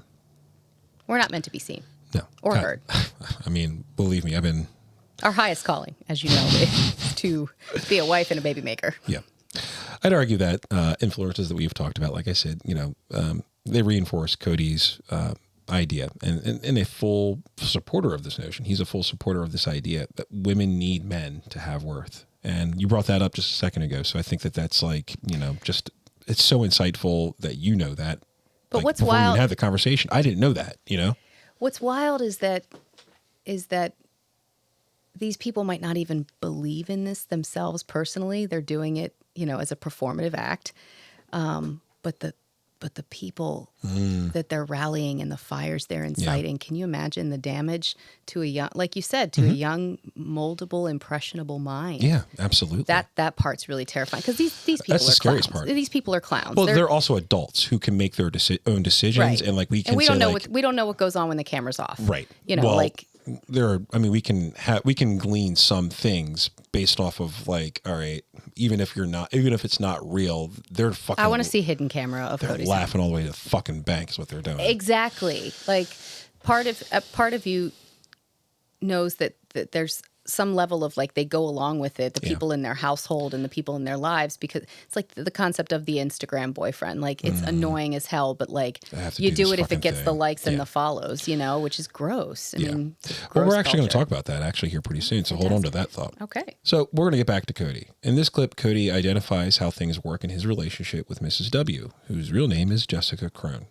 We're not meant to be seen. No. Or heard. I mean, believe me, I've been... Our highest calling, as you know, is to be a wife and a baby maker. Yeah. I'd argue that influences that we've talked about, like I said, you know, they reinforce Cody's idea, and a full supporter of this notion. He's a full supporter of this idea that women need men to have worth. And you brought that up just a second ago. So I think that that's like, you know, just, it's so insightful that you know that. But like, what's before wild, we had the conversation, I didn't know that, you know? What's wild is that these people might not even believe in this themselves personally. They're doing it, you know, as a performative act. But the people that they're rallying and the fires they're inciting, can you imagine the damage to a young, like you said, to a young, moldable, impressionable mind? Yeah, absolutely. That part's really terrifying, because these people That's are the scariest clowns. part. These people are clowns. Well, they're also adults who can make their own decisions, Right. and like we can. And we say, don't know like, we don't know what goes on when the camera's off. Right. You know, well, like there are, I mean, we can glean some things based off of like, all right, even if it's not real, they're fucking. I want to see hidden camera of They're Cody's laughing all the way to the fucking bank is what they're doing. Exactly. Like part of you knows that there's some level of like they go along with it, the people in their household and the people in their lives, because it's like the concept of the Instagram boyfriend. Like it's annoying as hell, but like you do it if it gets the likes and the follows, you know, which is gross. I mean, it's a gross well, we're actually going to culture. talk about that actually here pretty soon. So hold on to that thought. Okay. So we're going to get back to Cody. In this clip, Cody identifies how things work in his relationship with Mrs. W, whose real name is Jessica Crone.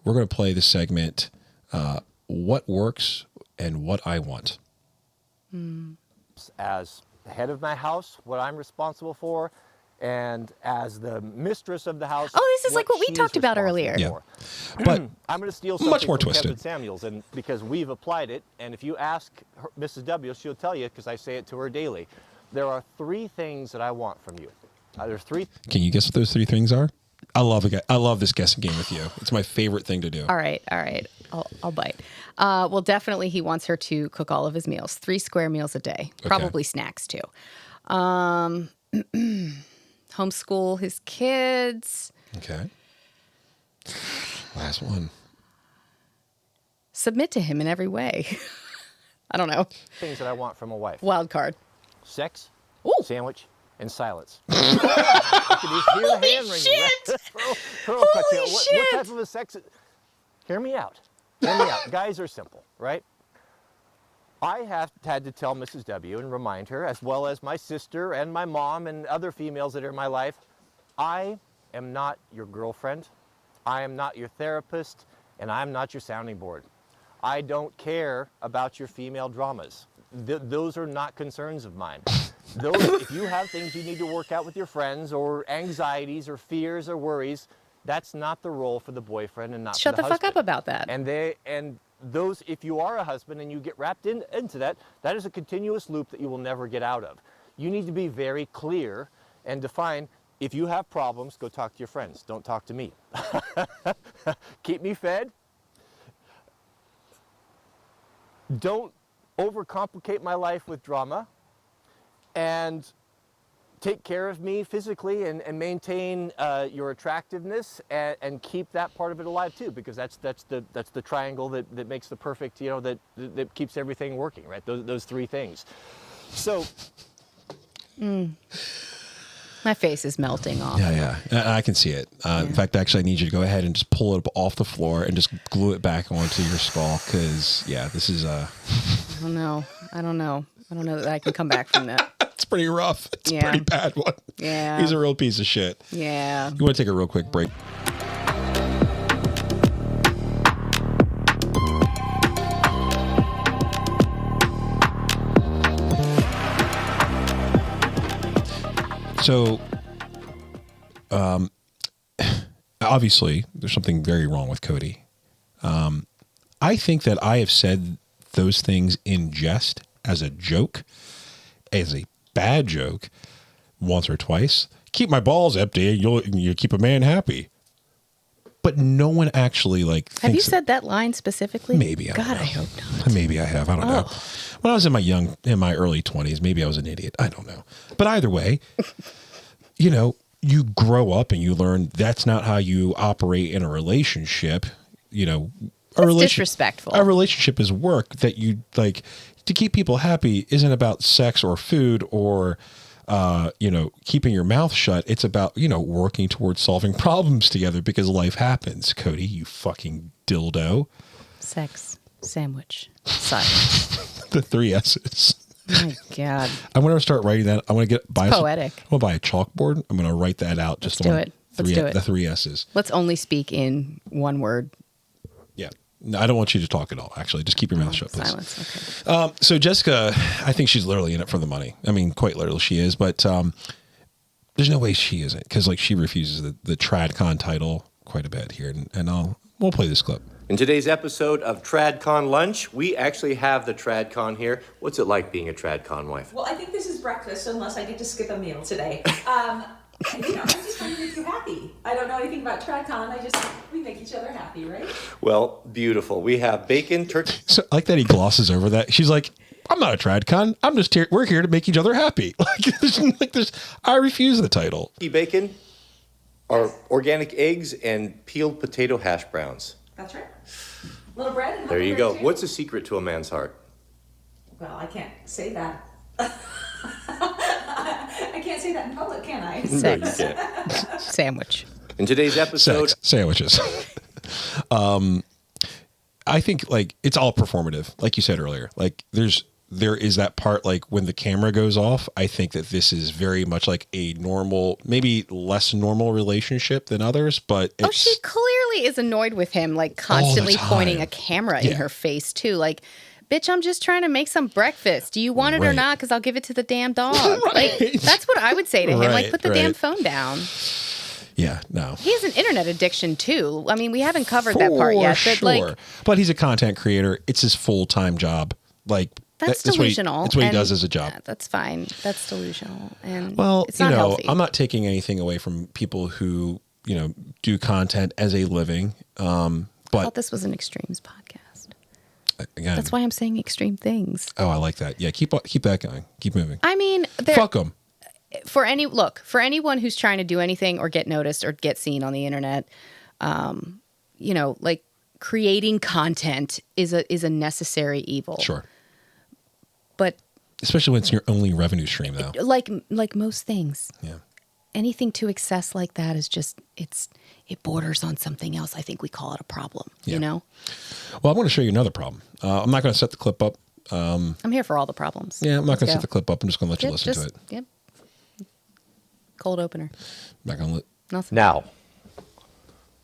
We're going to play the segment, What Works and What I Want. As the head of my house, what I'm responsible for And as the mistress of the house, Oh, this is like what we she's talked about responsible earlier. Yeah. for. But I'm going to steal something much more from twisted. Kevin Samuels, and because we've applied it, and if you ask her, Mrs. W, she'll tell you because I say it to her daily. There are 3 things that I want from you. There's 3. Can you guess what those 3 things are? I love this guessing game with you. It's my favorite thing to do. All right. I'll bite. Well, definitely he wants her to cook all of his meals, 3 square meals a day, probably snacks too. Homeschool his kids. Okay. Last one. Submit to him in every way. I don't know. Things that I want from a wife. Wild card. Sex, Ooh. sandwich, and silence. You can just hear the hand ringing. Shit! Holy Holy shit! What type of a sex? Hear me out. Hear me out. Guys are simple, right? I have had to tell Mrs. W and remind her, as well as my sister and my mom and other females that are in my life, I am not your girlfriend. I am not your therapist, and I'm not your sounding board. I don't care about your female dramas. Those are not concerns of mine. If you have things you need to work out with your friends, or anxieties or fears or worries, that's not the role for the boyfriend and not Shut for the the fuck up about that. And those, if you are a husband and you get wrapped into that, that is a continuous loop that you will never get out of. You need to be very clear and define, if you have problems, go talk to your friends. Don't talk to me. Keep me fed. Don't overcomplicate my life with drama. And take care of me physically and maintain your attractiveness and keep that part of it alive too, because that's the triangle that makes the perfect, that keeps everything working, right? Those 3 things. So My face is melting off. Yeah. I can see it. In fact, actually, I need you to go ahead and just pull it up off the floor and just glue it back onto your skull, because, this is... I don't know that I can come back from that. It's pretty rough. It's a pretty bad one. Yeah. He's a real piece of shit. Yeah. You want to take a real quick break? So, obviously, there's something very wrong with Cody. I think that I have said those things in jest, as a joke, as a bad joke, once or twice. Keep my balls empty, you keep a man happy. But no one actually Have you said that line specifically? Maybe. God, I hope not. Maybe I have. I don't know. When I was in my early 20s, maybe I was an idiot. I don't know. But either way, you grow up and you learn that's not how you operate in a relationship. Disrespectful. A relationship is work that you like. To keep people happy isn't about sex or food or keeping your mouth shut. It's about, working towards solving problems together, because life happens. Cody, you fucking dildo. Sex, sandwich, silence. The 3 S's. Oh my God. I'm going to start writing that. I'm going to poetic. I'm going to buy a chalkboard. I'm going to write that out. Let's do it. The 3 S's. Let's only speak in one word. Yeah. No, I don't want you to talk at all, actually. Just keep your mouth shut, please. Silence, okay. So Jessica, I think she's literally in it for the money. I mean, quite literally she is, but there's no way she isn't, because she refuses the TradCon title quite a bit here, and we'll play this clip. in today's episode of TradCon Lunch, we actually have the TradCon here. What's it like being a TradCon wife? Well, I think this is breakfast, unless I get to skip a meal today. I'm just trying to make you happy. I don't know anything about TradCon. We make each other happy, right? Well, beautiful. We have bacon, turkey. So I like that he glosses over that. She's like, I'm not a TradCon. I'm just here. We're here to make each other happy. I refuse the title. Bacon, our organic eggs, and peeled potato hash browns. That's right. Little bread. And There you bread go. too. What's the secret to a man's heart? Well, I can't say that. I can't say that in public, can I? Sex. No, you can't. Sandwich. In today's episode, Sex. Sandwiches. I think it's all performative, like you said earlier. There is that part, when the camera goes off. I think that this is very much like a normal, maybe less normal relationship than others, but she clearly is annoyed with him, constantly All the time. pointing a camera in her face too. bitch, I'm just trying to make some breakfast. Do you want it or Right. not? Because I'll give it to the damn dog. Like, that's what I would say to him. Like, put the damn phone down. Yeah, no. He has an internet addiction too. I mean, we haven't covered that part yet, but like, but he's a content creator. It's his full-time job. Like that's That's delusional. what he does as a job. Yeah, that's fine. That's delusional, and Well, it's not healthy. I'm not taking anything away from people who do content as a living. I But thought this was an extremes podcast. again, That's why I'm saying extreme things. Oh, I like that. Yeah, keep that going. Keep moving. I mean, Fuck them. For anyone who's trying to do anything or get noticed or get seen on the internet, like creating content is a necessary evil. Sure. But especially when it's your only revenue stream, though. Like most things. Yeah. Anything to excess like that is just it borders on something else. I think we call it a problem. Yeah. You know. Well, I want to show you another problem. I'm not going to set the clip up. I'm here for all the problems. Yeah, I'm not going to Let's set the clip up. I'm just going to let you listen to it. Yep. Cold opener. Not going to let. Nothing. Now,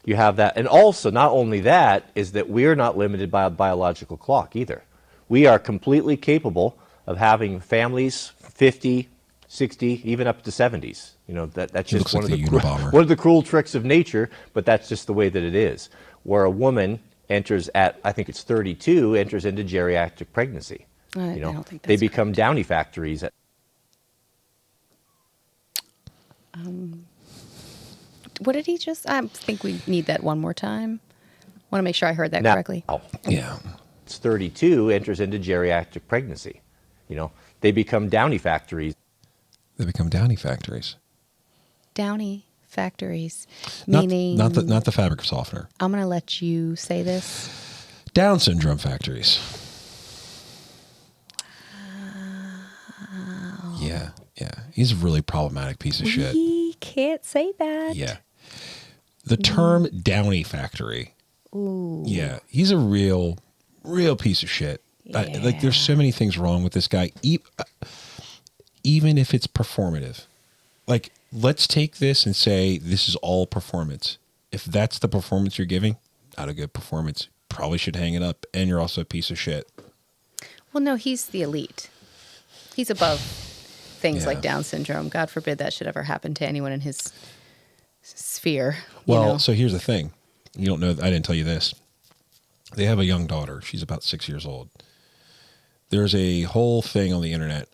you have that. And also, not only that, is that we're not limited by a biological clock either. We are completely capable of having families 50, 60, even up to 70s. That's just one of the cruel tricks of nature, but that's just the way that it is. Where a woman enters at, I think it's 32, enters into geriatric pregnancy. I don't think that's they become downy factories. What did he just? I think we need that one more time. Want to make sure I heard that correctly. Yeah. It's 32, enters into geriatric pregnancy. They become downy factories. They become downy factories. Downy factories, Meaning not meaning the fabric softener. I'm going to let you say this. Down syndrome factories. Wow. Yeah. He's a really problematic piece of shit. We can't say that. Yeah. The term downy factory. Ooh. Yeah. He's a real piece of shit. Yeah. There's so many things wrong with this guy. Even if it's performative. Like, let's take this and say this is all performance. If that's the performance you're giving, not a good performance. Probably should hang it up. And you're also a piece of shit. Well, no, he's the elite. He's above things like Down syndrome. God forbid that should ever happen to anyone in his sphere. Well, so here's the thing. You don't know. I didn't tell you this. They have a young daughter. She's about 6 years old. There's a whole thing on the internet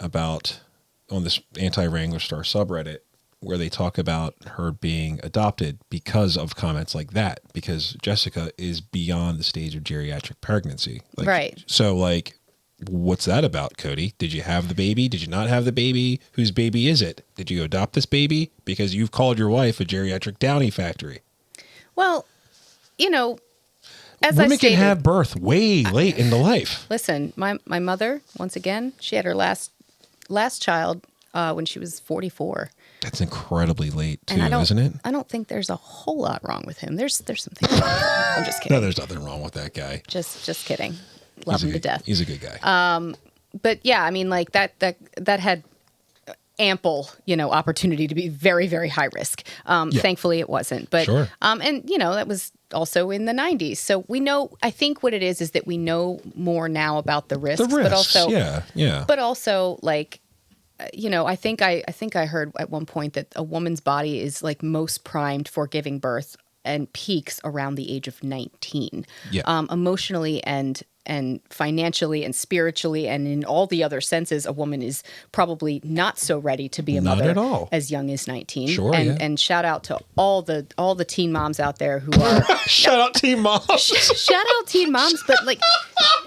on this anti-Wranglerstar subreddit where they talk about her being adopted because of comments like that, because Jessica is beyond the stage of geriatric pregnancy. Right. So, what's that about, Cody? Did you have the baby? Did you not have the baby? Whose baby is it? Did you adopt this baby? Because you've called your wife a geriatric downy factory. Well, as women I stated, can have birth way late in the life. Listen, my mother, once again, she had her last child when she was 44. That's incredibly late too, and isn't it? I don't think there's a whole lot wrong with him. There's something wrong with him. I'm just kidding. No, there's nothing wrong with that guy. Just kidding. Love him to death. He's a good guy. But yeah, I mean, that had ample, opportunity to be very, very high risk. Thankfully it wasn't, but, sure. And that was also in the 90s. So we know, I think what it is that we know more now about the risks, but also, but also I think I heard at one point that a woman's body is most primed for giving birth and peaks around the age of 19. Yeah. Emotionally and financially and spiritually and in all the other senses, a woman is probably not so ready to be a mother at all. as young as 19. Sure, and shout out to all the teen moms out there who are shout out teen moms. Shout out teen moms, but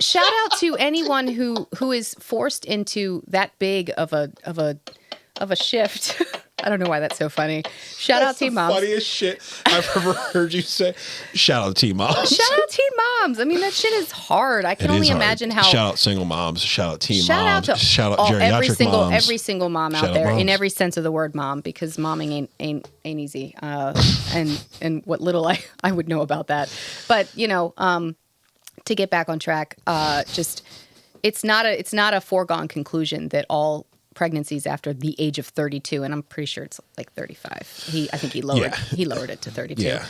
shout out to anyone who is forced into that big of a shift. I don't know why that's so funny. Shout out teen moms. Funniest shit I've ever heard you say. Shout out teen moms. Shout out teen moms. I mean, that shit is hard. I can only imagine how. Shout out single moms. Shout out teen shout moms. Out to shout out geriatric moms. Every single mom out there, in every sense of the word, mom, because momming ain't easy. And what little I would know about that, but to get back on track, it's not a foregone conclusion that all pregnancies after the age of 32, and I'm pretty sure it's 35. I think he lowered it to 32. Yeah.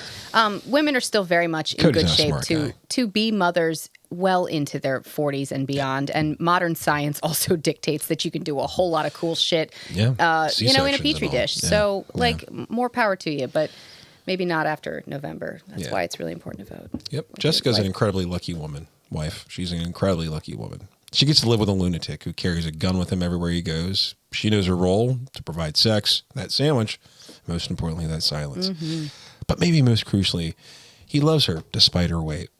Women are still very much in Cody's good shape to be mothers well into their 40s and beyond. And modern science also dictates that you can do a whole lot of cool shit, in a C-sections petri and all. dish. Yeah. So, more power to you, but maybe not after November. That's why it's really important to vote. Yep. Jessica's an incredibly lucky wife. She's an incredibly lucky woman. She gets to live with a lunatic who carries a gun with him everywhere he goes. She knows her role to provide sex, that sandwich, most importantly, that silence. Mm-hmm. But maybe most crucially, he loves her despite her weight.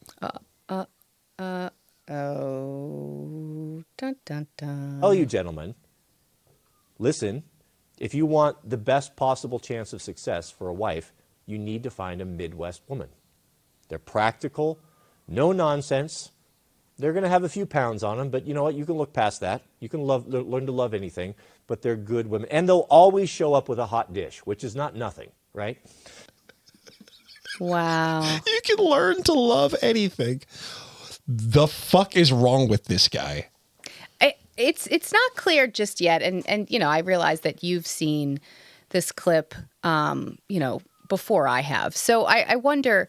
Dun, dun, dun. All you gentlemen, listen, if you want the best possible chance of success for a wife, you need to find a Midwest woman. They're practical, no nonsense. They're going to have a few pounds on them, but you know what? You can look past that. You can learn to love anything, but they're good women. And they'll always show up with a hot dish, which is not nothing, right? Wow. You can learn to love anything. The fuck is wrong with this guy? It's not clear just yet. And I realize that you've seen this clip, before I have. So I wonder,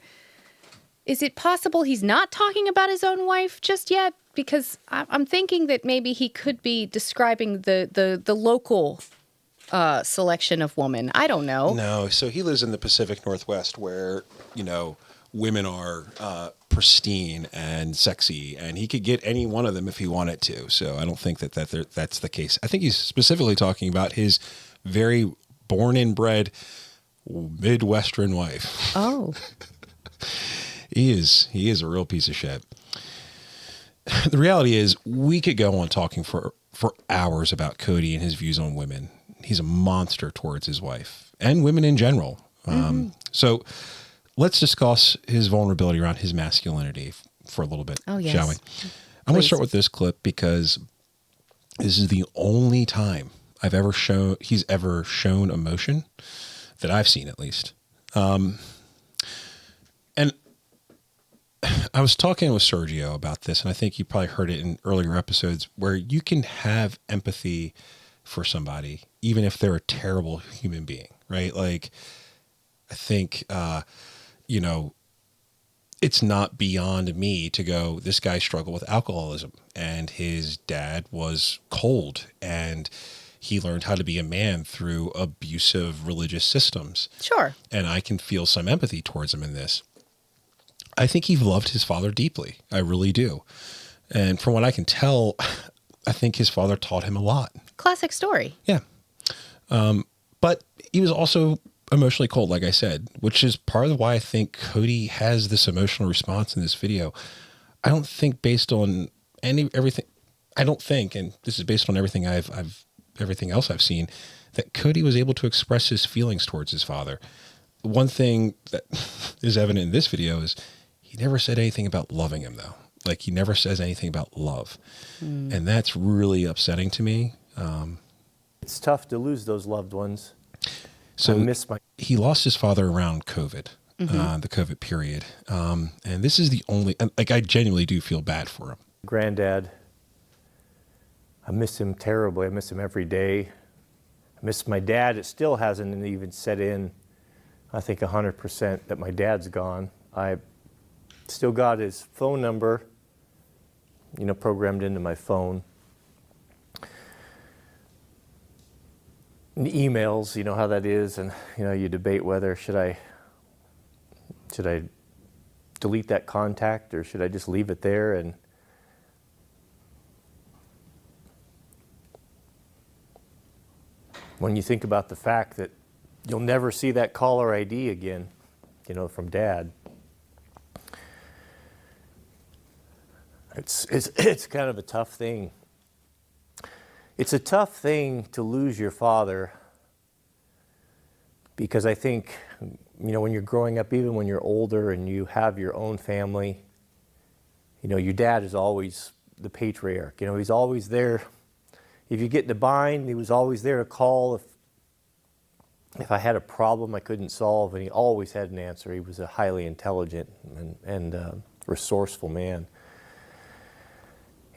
is it possible he's not talking about his own wife just yet? Because I'm thinking that maybe he could be describing the local selection of woman. I don't know. No. So he lives in the Pacific Northwest where, women are pristine and sexy, and he could get any one of them if he wanted to. So I don't think that's the case. I think he's specifically talking about his very born and bred Midwestern wife. Oh. He is a real piece of shit. The reality is we could go on talking for hours about Cody and his views on women. He's a monster towards his wife and women in general. So let's discuss his vulnerability around his masculinity for a little bit, shall we? I'm going to start with this clip because this is the only time he's ever shown emotion that I've seen, at least. And I was talking with Sergio about this, and I think you probably heard it in earlier episodes, where you can have empathy for somebody, even if they're a terrible human being, right? Like, I think, it's not beyond me to go, this guy struggled with alcoholism, and his dad was cold, and he learned how to be a man through abusive religious systems. Sure. And I can feel some empathy towards him in this. I think he loved his father deeply. I really do. And from what I can tell, I think his father taught him a lot. Classic story. Yeah. But he was also emotionally cold, like I said, which is part of why I think Cody has this emotional response in this video. I don't think based on everything, I don't think, and this is based on everything everything else I've seen, that Cody was able to express his feelings towards his father. One thing that is evident in this video is he never said anything about loving him, though. Like, he never says anything about love. And that's really upsetting to me. It's tough to lose those loved ones. So He lost his father around COVID, the COVID period. And this is the only, I genuinely do feel bad for him. Granddad, I miss him terribly. I miss him every day. I miss my dad. It still hasn't even set in, I think, 100% that my dad's gone. I still got his phone number, programmed into my phone. And emails, you know how that is, and you debate whether should I delete that contact or should I just leave it there. And when you think about the fact that you'll never see that caller ID again, from Dad, it's kind of a tough thing. It's a tough thing to lose your father, because I think, when you're growing up, even when you're older and you have your own family, your dad is always the patriarch. He's always there. If you get in a bind, he was always there to call if I had a problem I couldn't solve, and he always had an answer. He was a highly intelligent and resourceful man.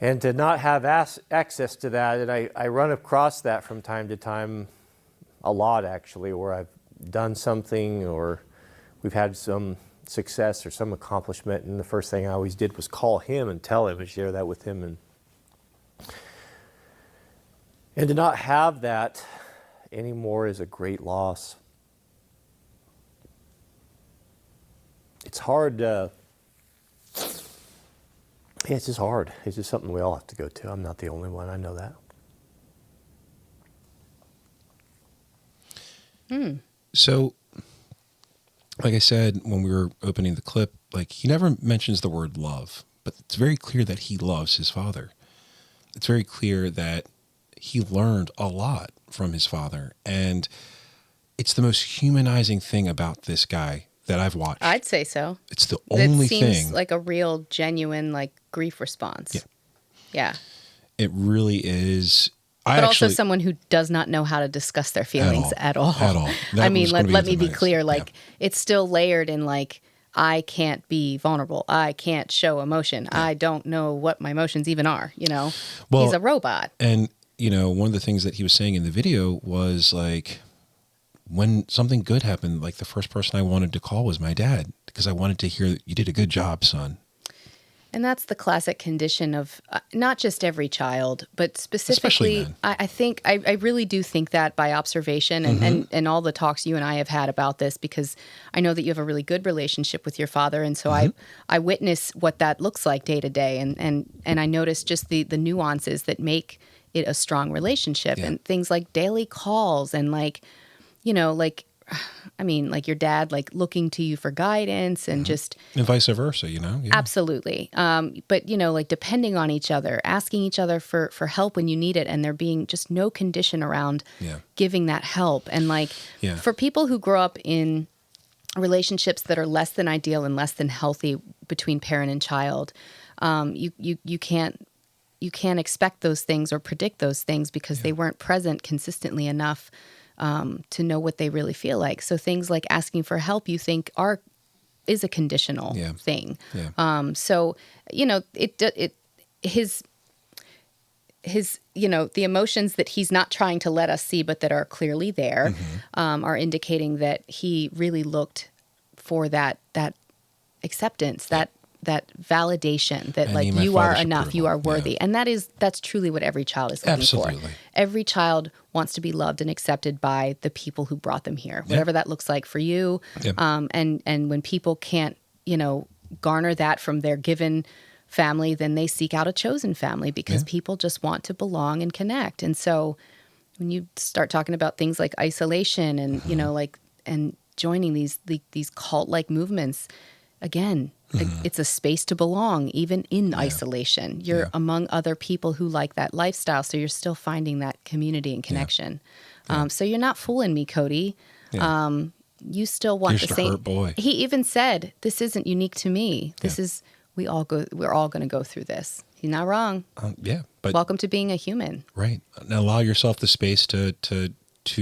And to not have access to that, and I run across that from time to time, a lot actually, where I've done something or we've had some success or some accomplishment, and the first thing I always did was call him and tell him and share that with him. And to not have that anymore is a great loss. It's hard. It's just hard. It's just something we all have to go to. I'm not the only one. I know that. So, like I said, when we were opening the clip, like he never mentions the word love, but it's very clear that he loves his father. It's very clear that he learned a lot from his father. And it's the most humanizing thing about this guy that I've watched. I'd say so. It's the only thing. It seems like a real, genuine, like grief response. Yeah. Yeah. It really is. But also someone who does not know how to discuss their feelings at all. At all. I mean, let me be clear. Like, it's still layered in like, I can't be vulnerable. I can't show emotion. Yeah. I don't know what my emotions even are, you know? Well, he's a robot. And, you know, one of the things that he was saying in the video was like, when something good happened, like the first person I wanted to call was my dad, because I wanted to hear, you did a good job, son. And that's the classic condition of not just every child, but specifically, I really do think that by observation and all the talks you and I have had about this, because I know that you have a really good relationship with your father. And so I witness what that looks like day to day. And I notice just the nuances that make it a strong relationship and things like daily calls and like, you know, like, I mean, like your dad, like looking to you for guidance and just... And vice versa, you know? Yeah. Absolutely. But, you know, like depending on each other, asking each other for help when you need it, and there being just no condition around giving that help. And like, for people who grow up in relationships that are less than ideal and less than healthy between parent and child, you can't expect those things or predict those things because they weren't present consistently enough to know what they really feel like. So things like asking for help, you think is a conditional thing. Yeah. So, you know, his, you know, the emotions that he's not trying to let us see, but that are clearly there, are indicating that he really looked for that acceptance, that validation that like you are enough, you are worthy. And that's truly what every child is looking for. Every child wants to be loved and accepted by the people who brought them here, whatever that looks like for you. And when people can't, you know, garner that from their given family, then they seek out a chosen family because people just want to belong and connect. And so when you start talking about things like isolation and, you know, like, and joining these cult-like movements, again, it's a space to belong, even in isolation. You're among other people who like that lifestyle, so you're still finding that community and connection. So you're not fooling me, Cody. You still want the same. Hurt boy. He even said, "This isn't unique to me. This is we're all going to go through this." He's not wrong. But welcome to being a human. Right. Now allow yourself the space to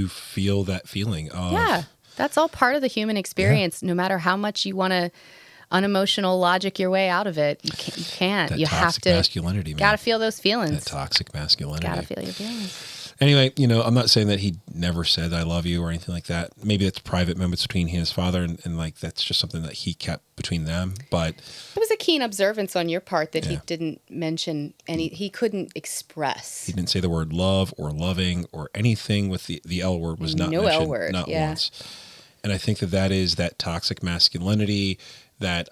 feel that feeling of that's all part of the human experience. No matter how much you want to unemotional logic your way out of it, you can't. That you have to. Masculinity, man. Gotta feel those feelings. That toxic masculinity. Gotta feel your feelings. Anyway, you know, I'm not saying that he never said "I love you" or anything like that. Maybe that's private moments between he and his father, and like that's just something that he kept between them. But it was a keen observance on your part that he didn't mention any. He couldn't express. He didn't say the word love or loving or anything with the L word was not mentioned. No L word. Not once. And I think that is that toxic masculinity. That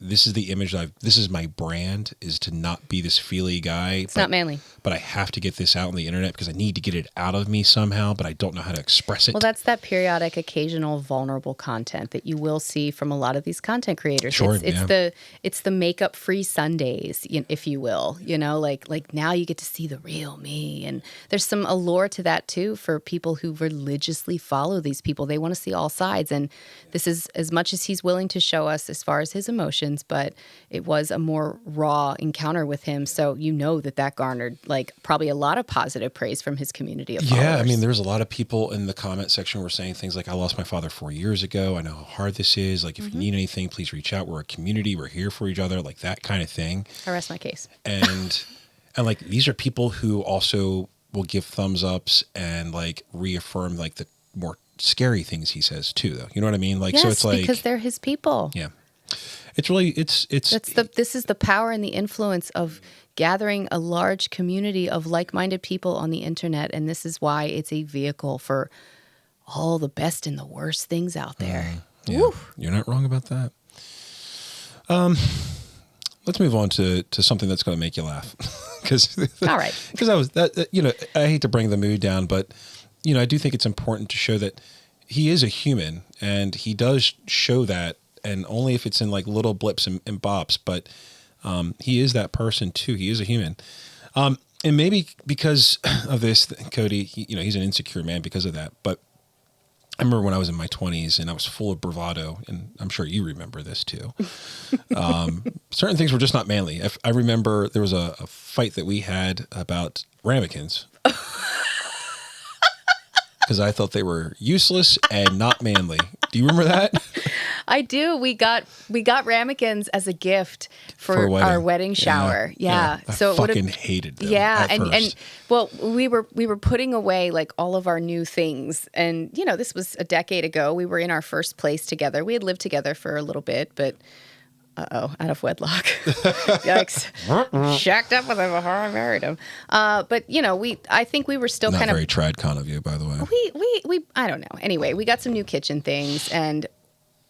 this is the image this is my brand, is to not be this feely guy. It's not manly. But I have to get this out on the internet because I need to get it out of me somehow, but I don't know how to express it. Well, that's that periodic, occasional, vulnerable content that you will see from a lot of these content creators. Sure, it's the makeup free Sundays, if you will. You know, like now you get to see the real me. And there's some allure to that too for people who religiously follow these people. They want to see all sides. And this is as much as he's willing to show us as far as his emotions, but it was a more raw encounter with him. So you know that garnered like probably a lot of positive praise from his community of followers. Yeah, I mean, there's a lot of people in the comment section were saying things like, "I lost my father 4 years ago. I know how hard this is. Like, if you need anything, please reach out. We're a community. We're here for each other." Like that kind of thing. I rest my case. And like these are people who also will give thumbs ups and like reaffirm like the more scary things he says too, though. You know what I mean? Like, yes, so it's like because they're his people. Yeah. It's really this is the power and the influence of gathering a large community of like-minded people on the internet, and this is why it's a vehicle for all the best and the worst things out there. Yeah, you're not wrong about that. Let's move on to something that's going to make you laugh. All right. Because I hate to bring the mood down, but I do think it's important to show that he is a human, and he does show that, and only if it's in like little blips and bops, but he is that person too. He is a human. And maybe because of this, Cody, he's an insecure man because of that. But I remember when I was in my 20s and I was full of bravado, and I'm sure you remember this too. Certain things were just not manly. I remember there was a fight that we had about ramekins. Because I thought they were useless and not manly. Do you remember that? I do. We got ramekins as a gift for our wedding shower. Yeah. I So fucking hated them. Yeah, at first. and well, we were putting away like all of our new things, and this was a decade ago. We were in our first place together. We had lived together for a little bit, but out of wedlock. Yikes. Shacked up with him before I married him. But I think we were still not kind of very Tradcon of you, by the way. We I don't know. Anyway, we got some new kitchen things and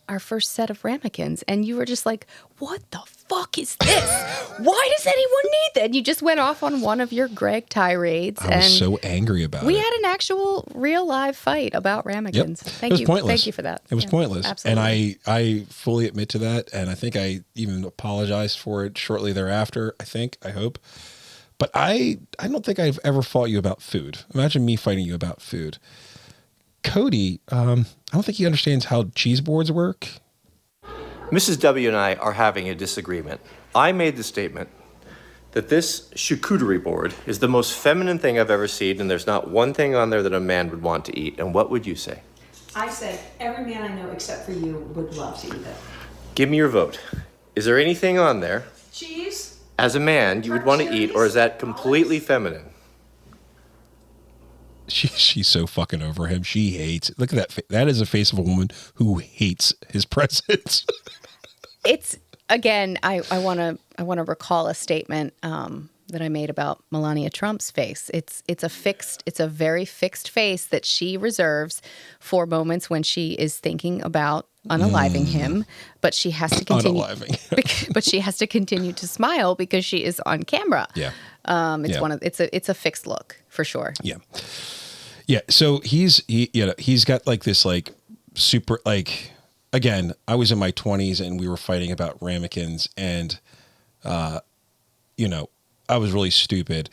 our first set of ramekins, and you were just like, what the fuck is this? Why does anyone need that? And you just went off on one of your Greg tirades. I was so angry about it. We had an actual real live fight about ramekins. It was pointless. Thank you for that. It was pointless. Absolutely. And I fully admit to that. And I think I even apologized for it shortly thereafter. I hope. But I don't think I've ever fought you about food. Imagine me fighting you about food. Cody, I don't think he understands how cheese boards work. Mrs. W and I are having a disagreement. I made the statement that this charcuterie board is the most feminine thing I've ever seen, and there's not one thing on there that a man would want to eat. And what would you say? I said every man I know except for you would love to eat it. Give me your vote. Is there anything on there, Cheese? as a man, you would want to eat, or is that completely feminine? She's so fucking over him. She hates. Look at that. That is a face of a woman who hates his presence. It's again. I want to recall a statement that I made about Melania Trump's face. It's a very fixed face that she reserves for moments when she is thinking about unaliving him, but she has to continue. But she has to continue to smile because she is on camera. Yeah. It's a fixed look for sure. Yeah. Yeah. So he's got like this like super like, again, I was in my 20s and we were fighting about ramekins, and I was really stupid,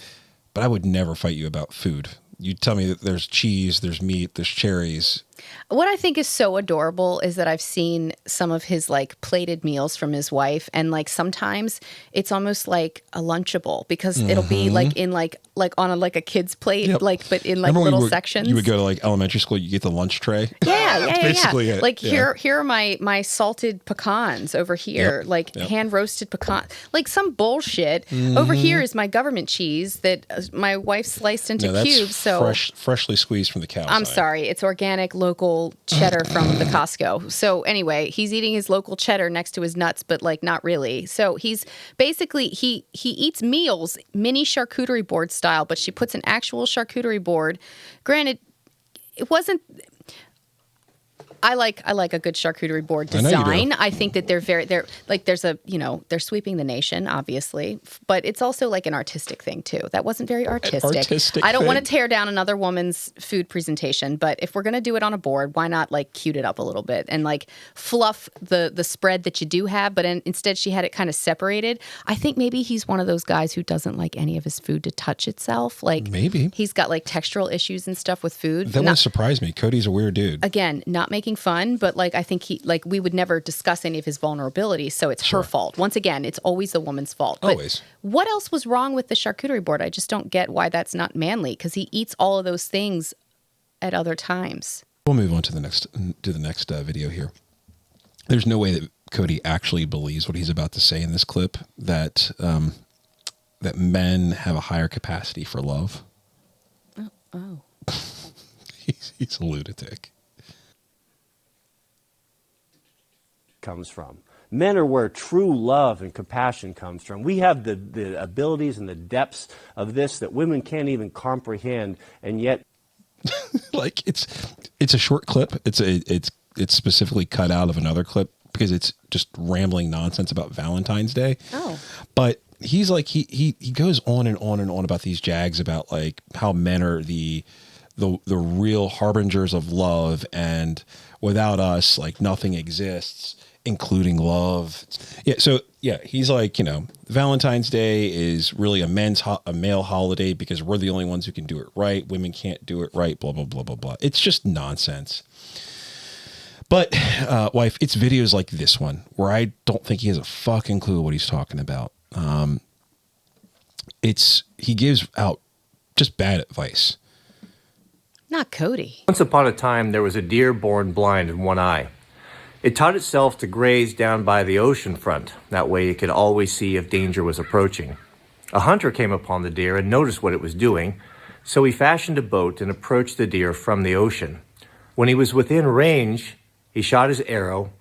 but I would never fight you about food. You tell me that there's cheese, there's meat, there's cherries. What I think is so adorable is that I've seen some of his like plated meals from his wife, and like sometimes it's almost like a Lunchable because it'll be like in like on a kid's plate, but in like little sections. You would go to like elementary school, you get the lunch tray. Yeah. Basically it. Like here are my salted pecans over here, hand roasted pecan, like some bullshit. Over here is my government cheese that my wife sliced into cubes. So freshly squeezed from the cow. I'm sorry, it's organic local cheddar from the Costco. So anyway, he's eating his local cheddar next to his nuts, but like not really. So he's basically he eats meals mini charcuterie board style, but she puts an actual charcuterie board. Granted, it wasn't. I like a good charcuterie board design. I think that they're like they're sweeping the nation, obviously, but it's also like an artistic thing too. That wasn't very artistic. I don't want to tear down another woman's food presentation, but if we're gonna do it on a board, why not like cute it up a little bit and like fluff the spread that you do have? But instead, she had it kind of separated. I think maybe he's one of those guys who doesn't like any of his food to touch itself. Like maybe he's got like textural issues and stuff with food. That wouldn't surprise me. Cody's a weird dude. Again, not making fun, but like I think we would never discuss any of his vulnerabilities, so it's her fault. Once again, it's always the woman's fault. But always. What else was wrong with the charcuterie board? I just don't get why that's not manly, because he eats all of those things at other times. We'll move on to the next video here. There's no way that Cody actually believes what he's about to say in this clip, that that men have a higher capacity for love. Oh. He's a lunatic. comes from. Men are where true love and compassion comes from. We have the abilities and the depths of this that women can't even comprehend, and yet Like it's a short clip. It's specifically cut out of another clip because it's just rambling nonsense about Valentine's Day. Oh. But he's like he goes on and on and on about these jags about like how men are the real harbingers of love, and without us, like nothing exists, including love. Yeah. So yeah, he's like, Valentine's Day is really a male holiday because we're the only ones who can do it right. Women can't do it right. Blah blah blah blah blah. It's just nonsense. But wife, it's videos like this one where I don't think he has a fucking clue what he's talking about. He gives out just bad advice. Not Cody. once upon a time there was a deer born blind in one eye. It taught itself to graze down by the ocean front. That way it could always see if danger was approaching. A hunter came upon the deer and noticed what it was doing, so he fashioned a boat and approached the deer from the ocean. When he was within range, he shot his arrow,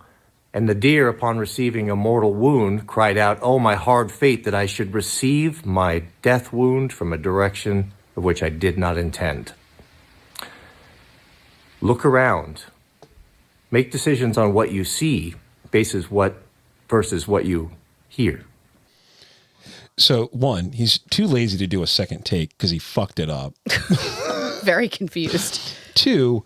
and the deer, upon receiving a mortal wound, cried out, "Oh, my hard fate that I should receive my death wound from a direction of which I did not intend." Look around. Make decisions on what you see versus what you hear. So one, he's too lazy to do a second take because he fucked it up. Very confused. Two,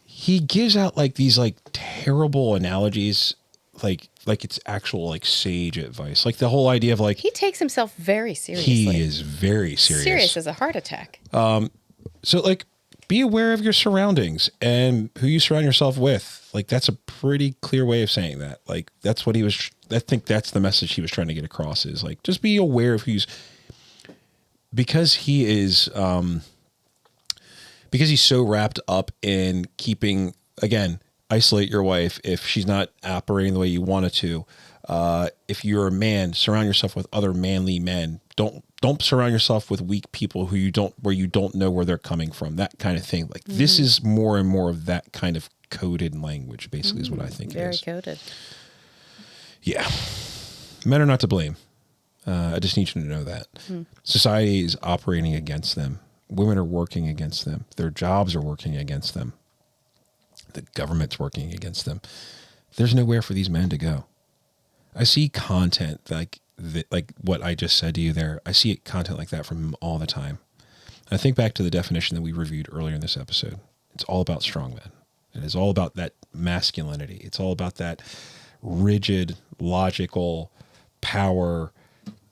he gives out like these like terrible analogies, like it's actual like sage advice. Like the whole idea of like He takes himself very seriously. he is very serious. Serious as a heart attack. So like be aware of your surroundings and who you surround yourself with. Like that's a pretty clear way of saying that. Like that's what I think that's the message he was trying to get across, is like, just be aware of because he's so wrapped up in keeping, again, isolate your wife if she's not operating the way you want it to. If you're a man, surround yourself with other manly men. Don't surround yourself with weak people where you don't know where they're coming from. That kind of thing. Like this is more and more of that kind of coded language, basically, is what I think it is. Very coded. Yeah. Men are not to blame. I just need you to know that. Society is operating against them. Women are working against them. Their jobs are working against them. The government's working against them. There's nowhere for these men to go. I see content like what I just said to you there. I see content like that from him all the time. I think back to the definition that we reviewed earlier in this episode. It's all about strong men. It is all about that masculinity. It's all about that rigid, logical power,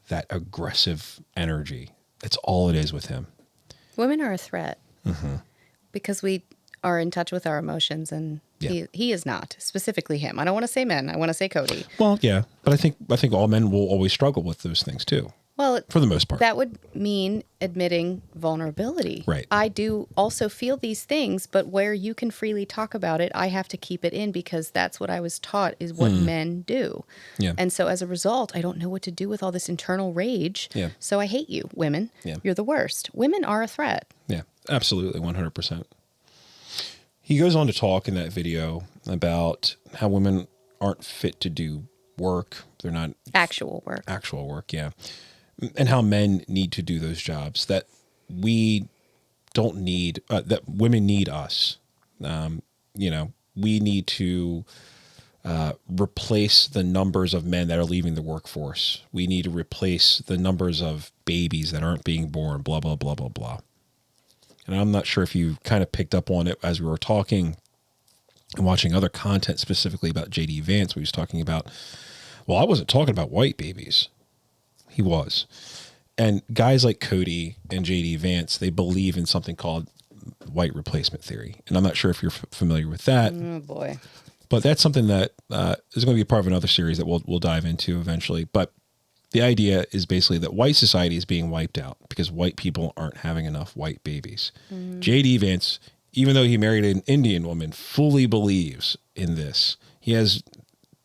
that aggressive energy. That's all it is with him. Women are a threat because we are in touch with our emotions, and he is not. Specifically him. I don't want to say men. I want to say Cody. Well, yeah, but I think all men will always struggle with those things too. Well, for the most part, that would mean admitting vulnerability. Right. I do also feel these things, but where you can freely talk about it, I have to keep it in because that's what I was taught is what men do. Yeah. And so as a result, I don't know what to do with all this internal rage. Yeah. So I hate you, women. Yeah. You're the worst. Women are a threat. Yeah, absolutely, 100%. He goes on to talk in that video about how women aren't fit to do work. They're not actual work, yeah. And how men need to do those jobs that we don't need, that women need us. We need to replace the numbers of men that are leaving the workforce. We need to replace the numbers of babies that aren't being born, blah, blah, blah, blah, blah. And I'm not sure if you kind of picked up on it as we were talking and watching other content specifically about J.D. Vance. We was talking about, well, I wasn't talking about white babies. He was. And guys like Cody and J.D. Vance, they believe in something called white replacement theory. And I'm not sure if you're familiar with that. Oh, boy. But that's something that is going to be part of another series that we'll dive into eventually. But the idea is basically that white society is being wiped out because white people aren't having enough white babies. J.D. Vance, even though he married an Indian woman, fully believes in this. He has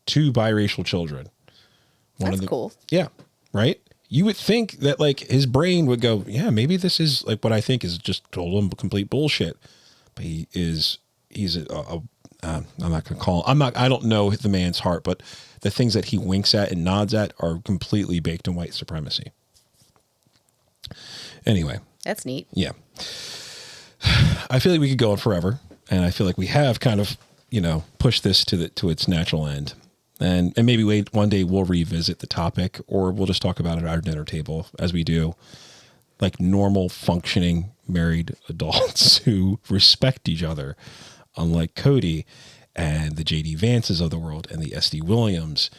2 biracial children. That's cool. Yeah. Right? You would think that like his brain would go, yeah, maybe this is like what I think is just total and complete bullshit. But he's a I'm not going to call. I don't know the man's heart, but the things that he winks at and nods at are completely baked in white supremacy. Anyway, That's neat. yeah. I feel like we could go on forever, and I feel like we have kind of, pushed this to its natural end. And maybe one day we'll revisit the topic, or we'll just talk about it at our dinner table as we do, like normal functioning married adults who respect each other, unlike Cody and the J.D. Vances of the world and the S.D. Williams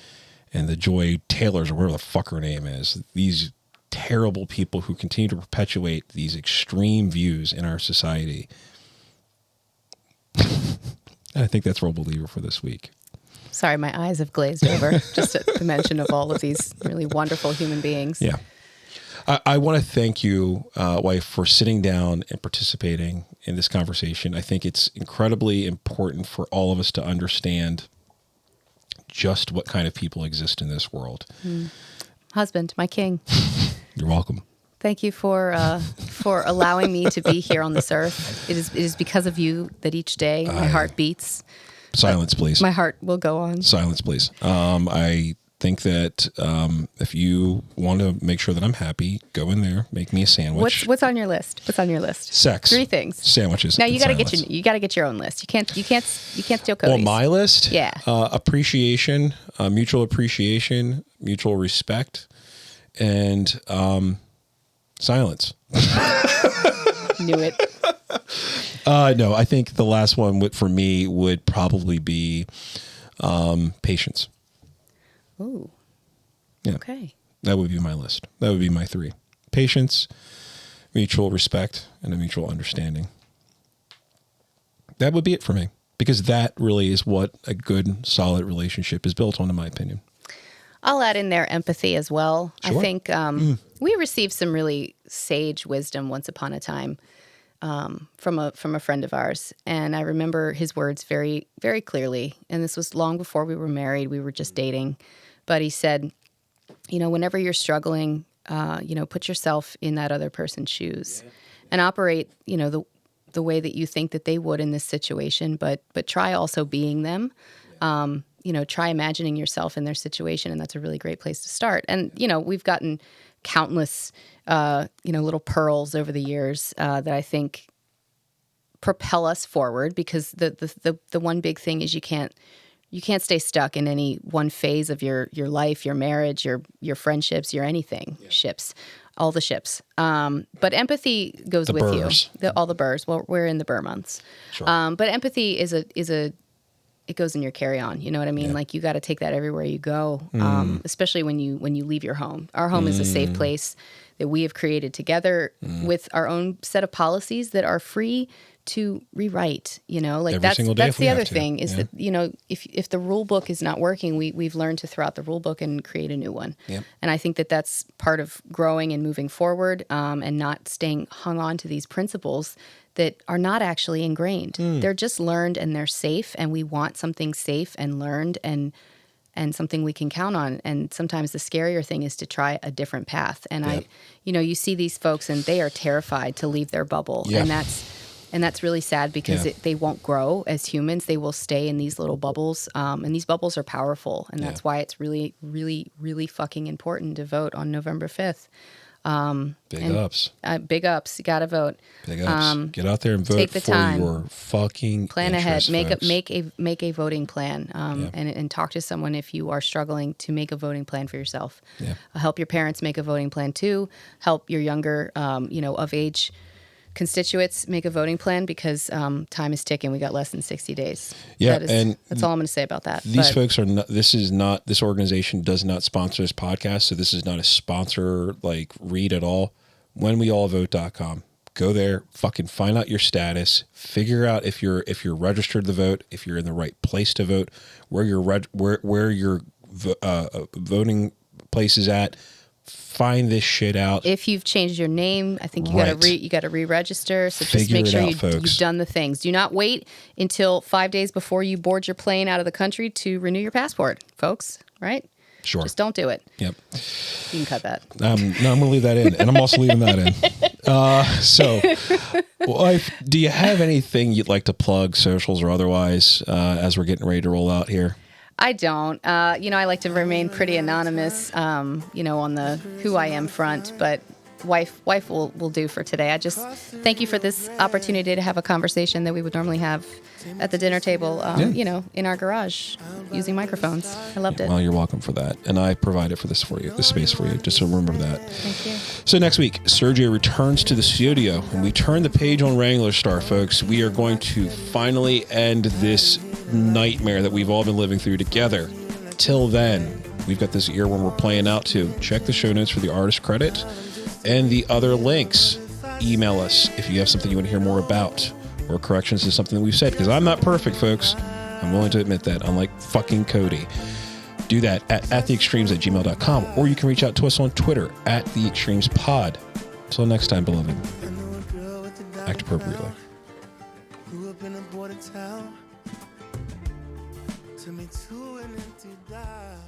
and the Joy Taylors, or whatever the fuck her name is. These terrible people who continue to perpetuate these extreme views in our society. I think that's where we'll leave it for this week. Sorry, my eyes have glazed over just at the mention of all of these really wonderful human beings. Yeah. I want to thank you, wife, for sitting down and participating in this conversation. I think it's incredibly important for all of us to understand just what kind of people exist in this world. Husband, my king. You're welcome. Thank you for allowing me to be here on this earth. It is because of you that each day my heart beats. Silence, please. My heart will go on. Silence, please. I think that if you want to make sure that I'm happy, go in there, make me a sandwich. What's on your list? What's on your list? Sex. 3 things. Sandwiches. Now you got to get get your own list. You can't steal Cody's. Well, my list. Yeah. Appreciation, mutual appreciation, mutual respect, and silence. Knew it. No, I think the last one for me would probably be patience. Ooh. Yeah. Okay. That would be my list. That would be my 3. Patience, mutual respect, and a mutual understanding. That would be it for me, because that really is what a good, solid relationship is built on, in my opinion. I'll add in there empathy as well. Sure. I think we received some really sage wisdom once upon a time from a friend of ours, and I remember his words very, very clearly. And this was long before we were married; we were just dating. But he said, whenever you're struggling, put yourself in that other person's shoes, and operate, the way that you think that they would in this situation. But try also being them. Try imagining yourself in their situation, and that's a really great place to start. And, we've gotten countless, little pearls over the years that I think propel us forward, because the one big thing is you can't stay stuck in any one phase of your life, your marriage, your friendships, your anything, ships, all the ships. But empathy goes with burrs. you. All the burrs. Well, we're in the burr months. Sure. But empathy is it goes in your carry-on. You know what I mean? Yeah. Like, you got to take that everywhere you go, especially when you leave your home. Our home is a safe place that we have created together with our own set of policies that are free to rewrite. Every That's single day if we the have other to. thing is Yeah. that, if the rule book is not working, we've learned to throw out the rule book and create a new one. Yep. And I think that that's part of growing and moving forward, and not staying hung on to these principles that are not actually ingrained. They're just learned, and they're safe, and we want something safe and learned and something we can count on. And sometimes the scarier thing is to try a different path. And you see these folks, and they are terrified to leave their bubble. Yeah. And that's really sad, because Yeah. they won't grow as humans. They will stay in these little bubbles. And these bubbles are powerful. And that's why it's really, really, really fucking important to vote on November 5th. Big ups. Big ups. You got to vote. Big ups. Get out there and vote take the for time. your fucking Plan ahead. interests, folks. Make a voting plan. And talk to someone if you are struggling to make a voting plan for yourself. Yeah. Help your parents make a voting plan too. Help your younger, of age constituents make a voting plan, because time is ticking. We got less than 60 days. Yeah, and that's all I'm going to say about that. These folks are not. This organization does not sponsor this podcast, so this is not a sponsor read at all. WhenWeAllVote.com. Go there, fucking find out your status, figure out if you're registered to vote, if you're in the right place to vote, where your voting place is at. Find this shit out. If you've changed your name, I think you got to re-register. So just Figure make it sure out, folks. you've done the things. Do not wait until 5 days before you board your plane out of the country to renew your passport, folks. Right? Sure. Just don't do it. Yep. You can cut that. No, I'm going to leave that in, and I'm also leaving that in. So, wife, do you have anything you'd like to plug, socials or otherwise, as we're getting ready to roll out here? I don't. I like to remain pretty anonymous, on the who I am front, but wife will do for today. I just thank you for this opportunity to have a conversation that we would normally have at the dinner table, in our garage using microphones. I loved it. Well, you're welcome for that. And I provided for this space for you. Just so remember that. Thank you. So next week, Sergio returns to the studio and we turn the page on Wranglerstar, folks. We are going to finally end this nightmare that we've all been living through together. Till then, we've got this earworm we're playing out to. Check the show notes for the artist credit and the other links. Email us if you have something you want to hear more about or corrections to something that we've said, because I'm not perfect, folks. I'm willing to admit that, unlike fucking Cody. Do that at theextremes@gmail.com, or you can reach out to us on Twitter at theextremespod. Until next time, beloved, act appropriately. Grew up in a border town, to me to an empty dive.